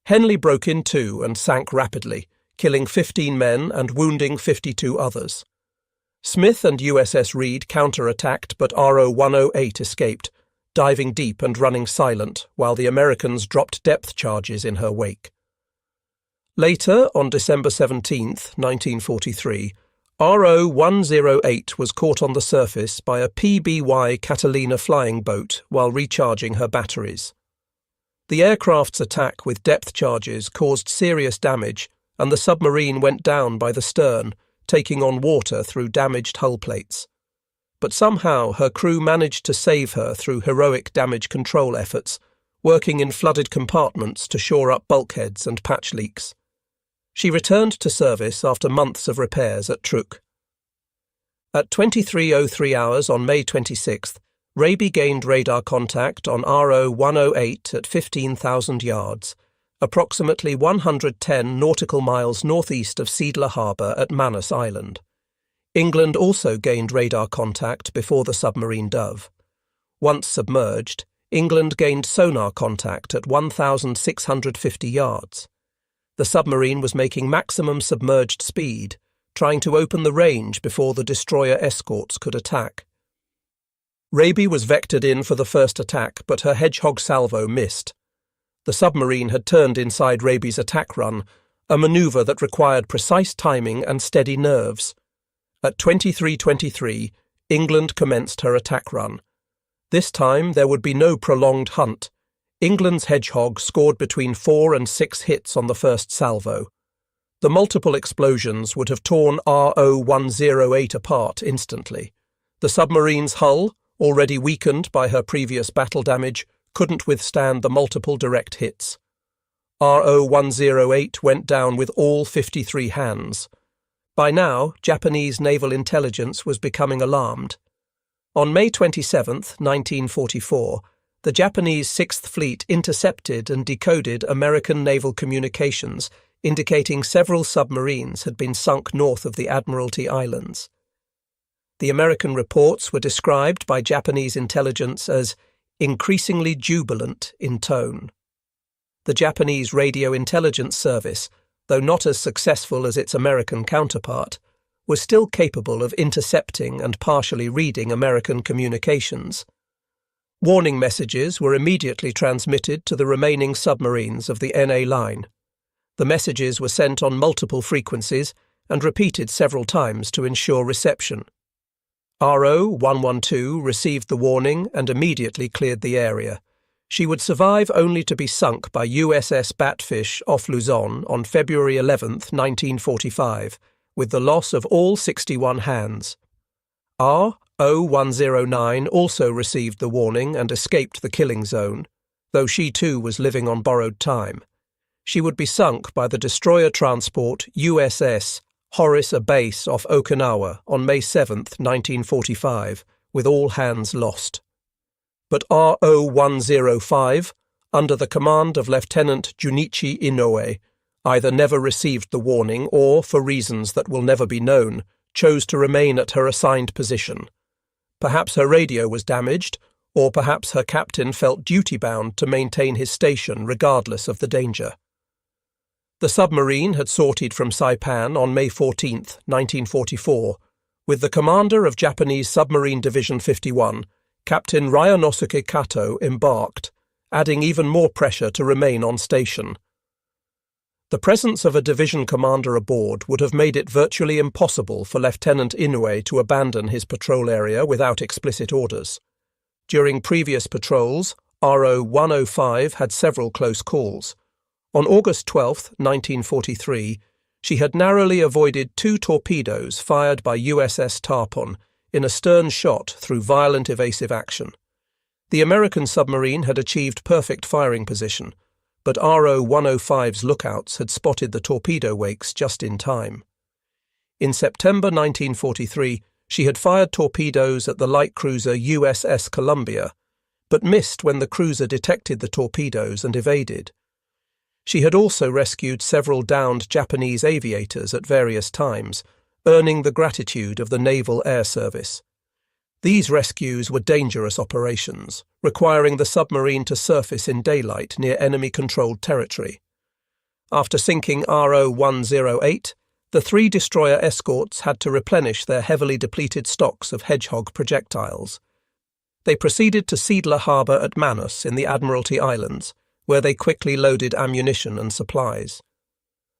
Henley broke in too and sank rapidly, killing 15 men and wounding 52 others. Smith and USS Reed counter-attacked, but RO-108 escaped, diving deep and running silent, while the Americans dropped depth charges in her wake. Later, on December 17, 1943, RO-108 was caught on the surface by a PBY Catalina flying boat while recharging her batteries. The aircraft's attack with depth charges caused serious damage, and the submarine went down by the stern, taking on water through damaged hull plates. But somehow her crew managed to save her through heroic damage control efforts, working in flooded compartments to shore up bulkheads and patch leaks. She returned to service after months of repairs at Truk. At 23:03 hours on May 26th, Raby gained radar contact on RO-108 at 15,000 yards, approximately 110 nautical miles northeast of Seidler Harbour at Manus Island. England also gained radar contact before the submarine Dove. Once submerged, England gained sonar contact at 1,650 yards. The submarine was making maximum submerged speed, trying to open the range before the destroyer escorts could attack. Raby was vectored in for the first attack, but her Hedgehog salvo missed. The submarine had turned inside Raby's attack run, a manoeuvre that required precise timing and steady nerves. At 23:23, England commenced her attack run. This time there would be no prolonged hunt. England's Hedgehog scored between 4 and 6 hits on the first salvo. The multiple explosions would have torn RO-108 apart instantly. The submarine's hull, already weakened by her previous battle damage, couldn't withstand the multiple direct hits. RO-108 went down with all 53 hands. By now, Japanese naval intelligence was becoming alarmed. On May 27, 1944, the Japanese Sixth Fleet intercepted and decoded American naval communications, indicating several submarines had been sunk north of the Admiralty Islands. The American reports were described by Japanese intelligence as increasingly jubilant in tone. The Japanese Radio Intelligence Service, though not as successful as its American counterpart, was still capable of intercepting and partially reading American communications. Warning messages were immediately transmitted to the remaining submarines of the NA line. The messages were sent on multiple frequencies and repeated several times to ensure reception. RO-112 received the warning and immediately cleared the area. She would survive only to be sunk by USS Batfish off Luzon on February 11, 1945, with the loss of all 61 hands. RO-109 also received the warning and escaped the killing zone, though she too was living on borrowed time. She would be sunk by the destroyer transport USS Horace Base off Okinawa on May 7, 1945, with all hands lost. But RO-105, under the command of Lieutenant Junichi Inoue, either never received the warning or, for reasons that will never be known, chose to remain at her assigned position. Perhaps her radio was damaged, or perhaps her captain felt duty-bound to maintain his station regardless of the danger. The submarine had sortied from Saipan on May 14, 1944, with the commander of Japanese Submarine Division 51, Captain Ryanosuke Kato, embarked, adding even more pressure to remain on station. The presence of a division commander aboard would have made it virtually impossible for Lieutenant Inoue to abandon his patrol area without explicit orders. During previous patrols, RO-105 had several close calls. On August 12, 1943, she had narrowly avoided 2 torpedoes fired by USS Tarpon in a stern shot through violent evasive action. The American submarine had achieved perfect firing position, but RO-105's lookouts had spotted the torpedo wakes just in time. In September 1943, she had fired torpedoes at the light cruiser USS Columbia, but missed when the cruiser detected the torpedoes and evaded. She had also rescued several downed Japanese aviators at various times, earning the gratitude of the Naval Air Service. These rescues were dangerous operations, requiring the submarine to surface in daylight near enemy-controlled territory. After sinking RO-108, the 3 destroyer escorts had to replenish their heavily depleted stocks of Hedgehog projectiles. They proceeded to Seidler Harbour at Manus in the Admiralty Islands, where they quickly loaded ammunition and supplies.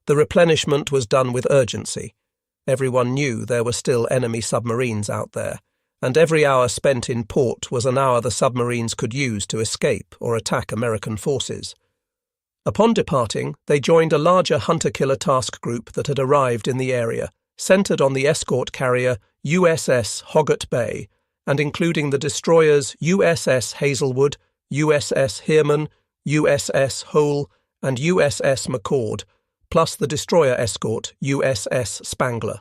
The replenishment was done with urgency. Everyone knew there were still enemy submarines out there, and every hour spent in port was an hour the submarines could use to escape or attack American forces. Upon departing, they joined a larger hunter-killer task group that had arrived in the area, centered on the escort carrier USS Hoggett Bay, and including the destroyers USS Hazelwood, USS Heermann, USS Hole, and USS McCord, plus the destroyer escort USS Spangler.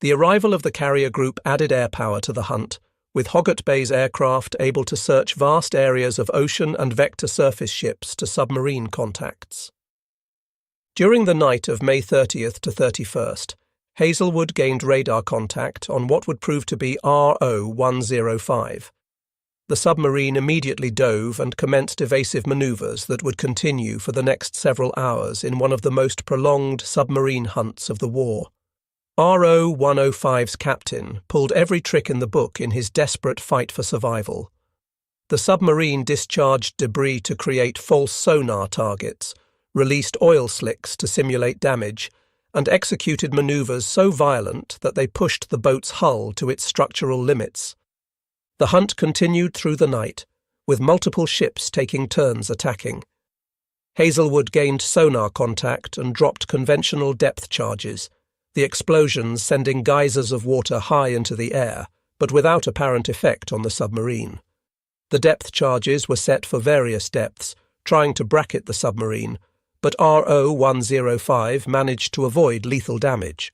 The arrival of the carrier group added air power to the hunt, with Hoggett Bay's aircraft able to search vast areas of ocean and vector surface ships to submarine contacts. During the night of May 30th to 31st, Hazelwood gained radar contact on what would prove to be RO-105. The submarine immediately dove and commenced evasive maneuvers that would continue for the next several hours in one of the most prolonged submarine hunts of the war. RO-105's captain pulled every trick in the book in his desperate fight for survival. The submarine discharged debris to create false sonar targets, released oil slicks to simulate damage, and executed maneuvers so violent that they pushed the boat's hull to its structural limits. The hunt continued through the night, with multiple ships taking turns attacking. Hazelwood gained sonar contact and dropped conventional depth charges, the explosions sending geysers of water high into the air, but without apparent effect on the submarine. The depth charges were set for various depths, trying to bracket the submarine, but RO-105 managed to avoid lethal damage.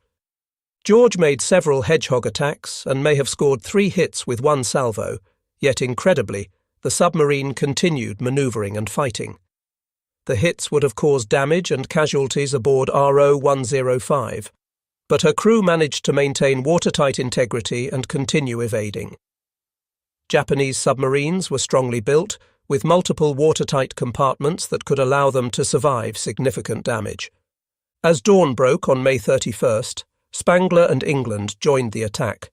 George made several Hedgehog attacks and may have scored 3 hits with 1 salvo, yet incredibly, the submarine continued manoeuvring and fighting. The hits would have caused damage and casualties aboard RO-105, but her crew managed to maintain watertight integrity and continue evading. Japanese submarines were strongly built, with multiple watertight compartments that could allow them to survive significant damage. As dawn broke on May 31st, Spangler and England joined the attack.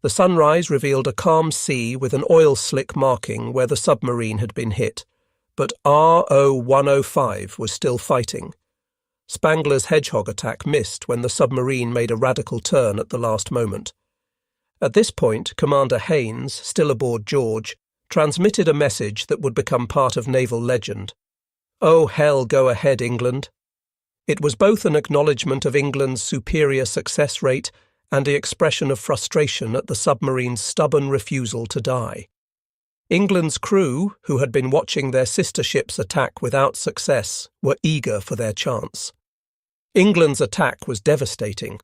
The sunrise revealed a calm sea with an oil slick marking where the submarine had been hit, but RO-105 was still fighting. Spangler's Hedgehog attack missed when the submarine made a radical turn at the last moment. At this point, Commander Haynes, still aboard George, transmitted a message that would become part of naval legend. "Oh hell, go ahead, England." It was both an acknowledgement of England's superior success rate and the expression of frustration at the submarine's stubborn refusal to die. England's crew, who had been watching their sister ships attack without success, were eager for their chance. England's attack was devastating.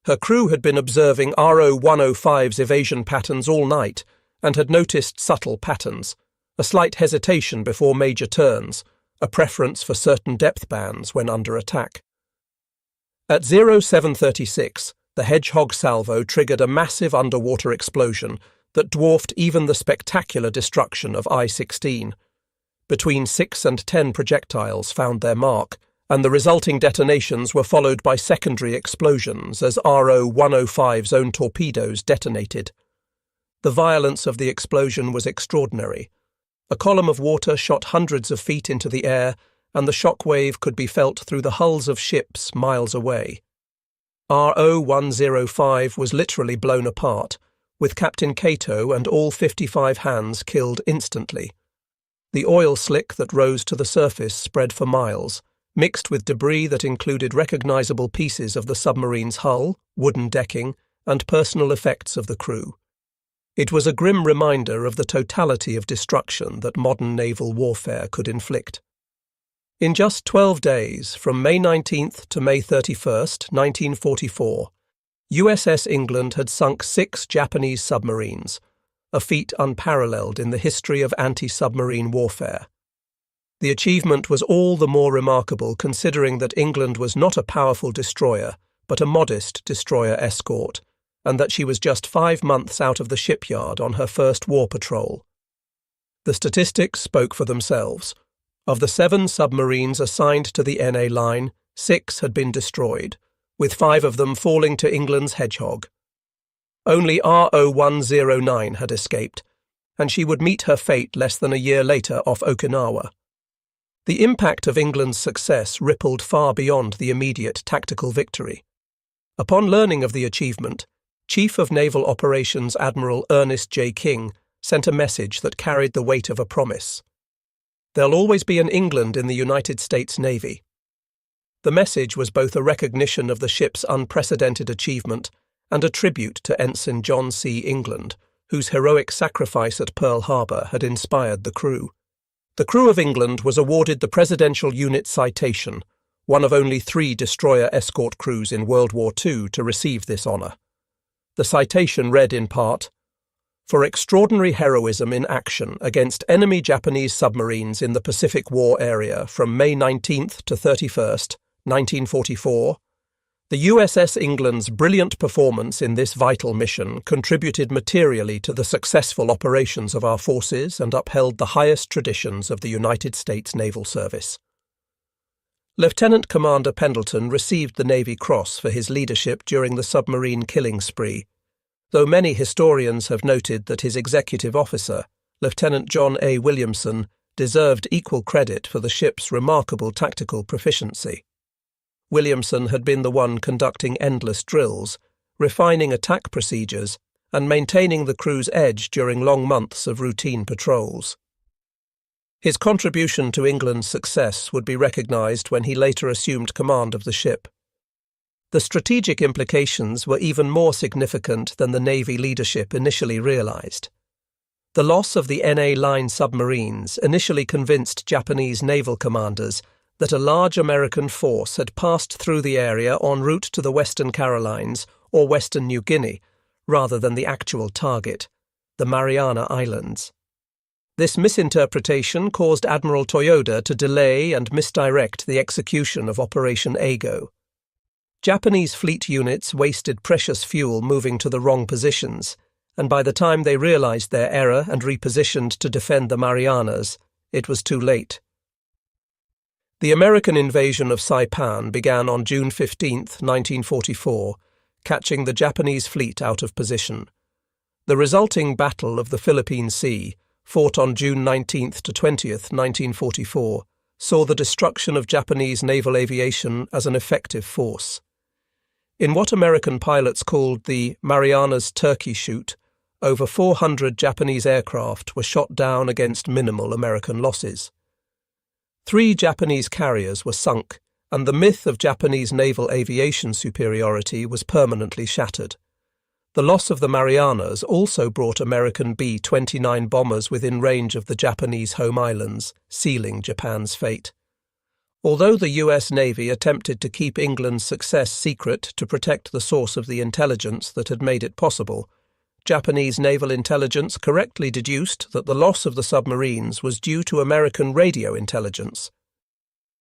Her crew had been observing RO-105's evasion patterns all night and had noticed subtle patterns, a slight hesitation before major turns, a preference for certain depth bands when under attack. At 0736, the Hedgehog salvo triggered a massive underwater explosion that dwarfed even the spectacular destruction of I-16. Between 6 and 10 projectiles found their mark, and the resulting detonations were followed by secondary explosions as RO-105's own torpedoes detonated. The violence of the explosion was extraordinary. A column of water shot hundreds of feet into the air, and the shock wave could be felt through the hulls of ships miles away. RO-105 was literally blown apart, with Captain Cato and all 55 hands killed instantly. The oil slick that rose to the surface spread for miles, mixed with debris that included recognizable pieces of the submarine's hull, wooden decking, and personal effects of the crew. It was a grim reminder of the totality of destruction that modern naval warfare could inflict. In just 12 days, from May 19th to May 31st, 1944, USS England had sunk 6 Japanese submarines, a feat unparalleled in the history of anti-submarine warfare. The achievement was all the more remarkable considering that England was not a powerful destroyer, but a modest destroyer escort, and that she was just 5 months out of the shipyard on her first war patrol. The statistics spoke for themselves. Of the 7 submarines assigned to the NA line, 6 had been destroyed, with 5 of them falling to England's Hedgehog. Only RO-109 had escaped, and she would meet her fate less than a year later off Okinawa. The impact of England's success rippled far beyond the immediate tactical victory. Upon learning of the achievement, Chief of Naval Operations Admiral Ernest J. King sent a message that carried the weight of a promise. There'll always be an England in the United States Navy. The message was both a recognition of the ship's unprecedented achievement and a tribute to Ensign John C. England, whose heroic sacrifice at Pearl Harbor had inspired the crew. The crew of England was awarded the Presidential Unit Citation, one of only 3 destroyer escort crews in World War II to receive this honor. The citation read in part, "For extraordinary heroism in action against enemy Japanese submarines in the Pacific War area from May 19th to 31st, 1944, the USS England's brilliant performance in this vital mission contributed materially to the successful operations of our forces and upheld the highest traditions of the United States Naval Service." Lieutenant Commander Pendleton received the Navy Cross for his leadership during the submarine killing spree, though many historians have noted that his executive officer, Lieutenant John A. Williamson, deserved equal credit for the ship's remarkable tactical proficiency. Williamson had been the one conducting endless drills, refining attack procedures, and maintaining the crew's edge during long months of routine patrols. His contribution to England's success would be recognised when he later assumed command of the ship. The strategic implications were even more significant than the Navy leadership initially realised. The loss of the NA line submarines initially convinced Japanese naval commanders that a large American force had passed through the area en route to the Western Carolines or Western New Guinea, rather than the actual target, the Mariana Islands. This misinterpretation caused Admiral Toyoda to delay and misdirect the execution of Operation Ago. Japanese fleet units wasted precious fuel moving to the wrong positions, and by the time they realized their error and repositioned to defend the Marianas, it was too late. The American invasion of Saipan began on June 15, 1944, catching the Japanese fleet out of position. The resulting Battle of the Philippine Sea, fought on June 19 to 20, 1944, saw the destruction of Japanese naval aviation as an effective force. In what American pilots called the Marianas Turkey Shoot, over 400 Japanese aircraft were shot down against minimal American losses. 3 Japanese carriers were sunk, and the myth of Japanese naval aviation superiority was permanently shattered. The loss of the Marianas also brought American B-29 bombers within range of the Japanese home islands, sealing Japan's fate. Although the US Navy attempted to keep England's success secret to protect the source of the intelligence that had made it possible, Japanese naval intelligence correctly deduced that the loss of the submarines was due to American radio intelligence.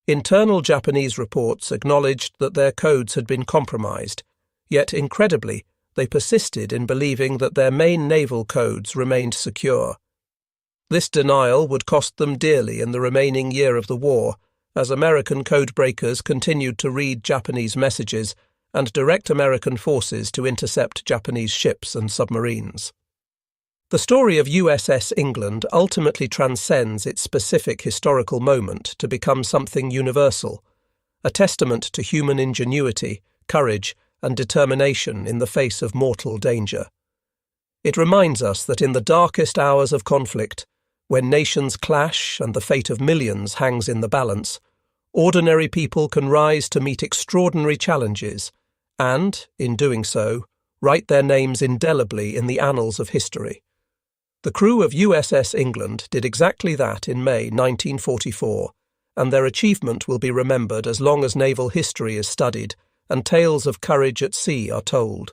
Internal Japanese reports acknowledged that their codes had been compromised, yet incredibly, they persisted in believing that their main naval codes remained secure. This denial would cost them dearly in the remaining year of the war, as American codebreakers continued to read Japanese messages and direct American forces to intercept Japanese ships and submarines. The story of USS England ultimately transcends its specific historical moment to become something universal, a testament to human ingenuity, courage, and determination in the face of mortal danger. It reminds us that in the darkest hours of conflict, when nations clash and the fate of millions hangs in the balance, ordinary people can rise to meet extraordinary challenges and, in doing so, write their names indelibly in the annals of history. The crew of USS England did exactly that in May 1944, and their achievement will be remembered as long as naval history is studied and tales of courage at sea are told.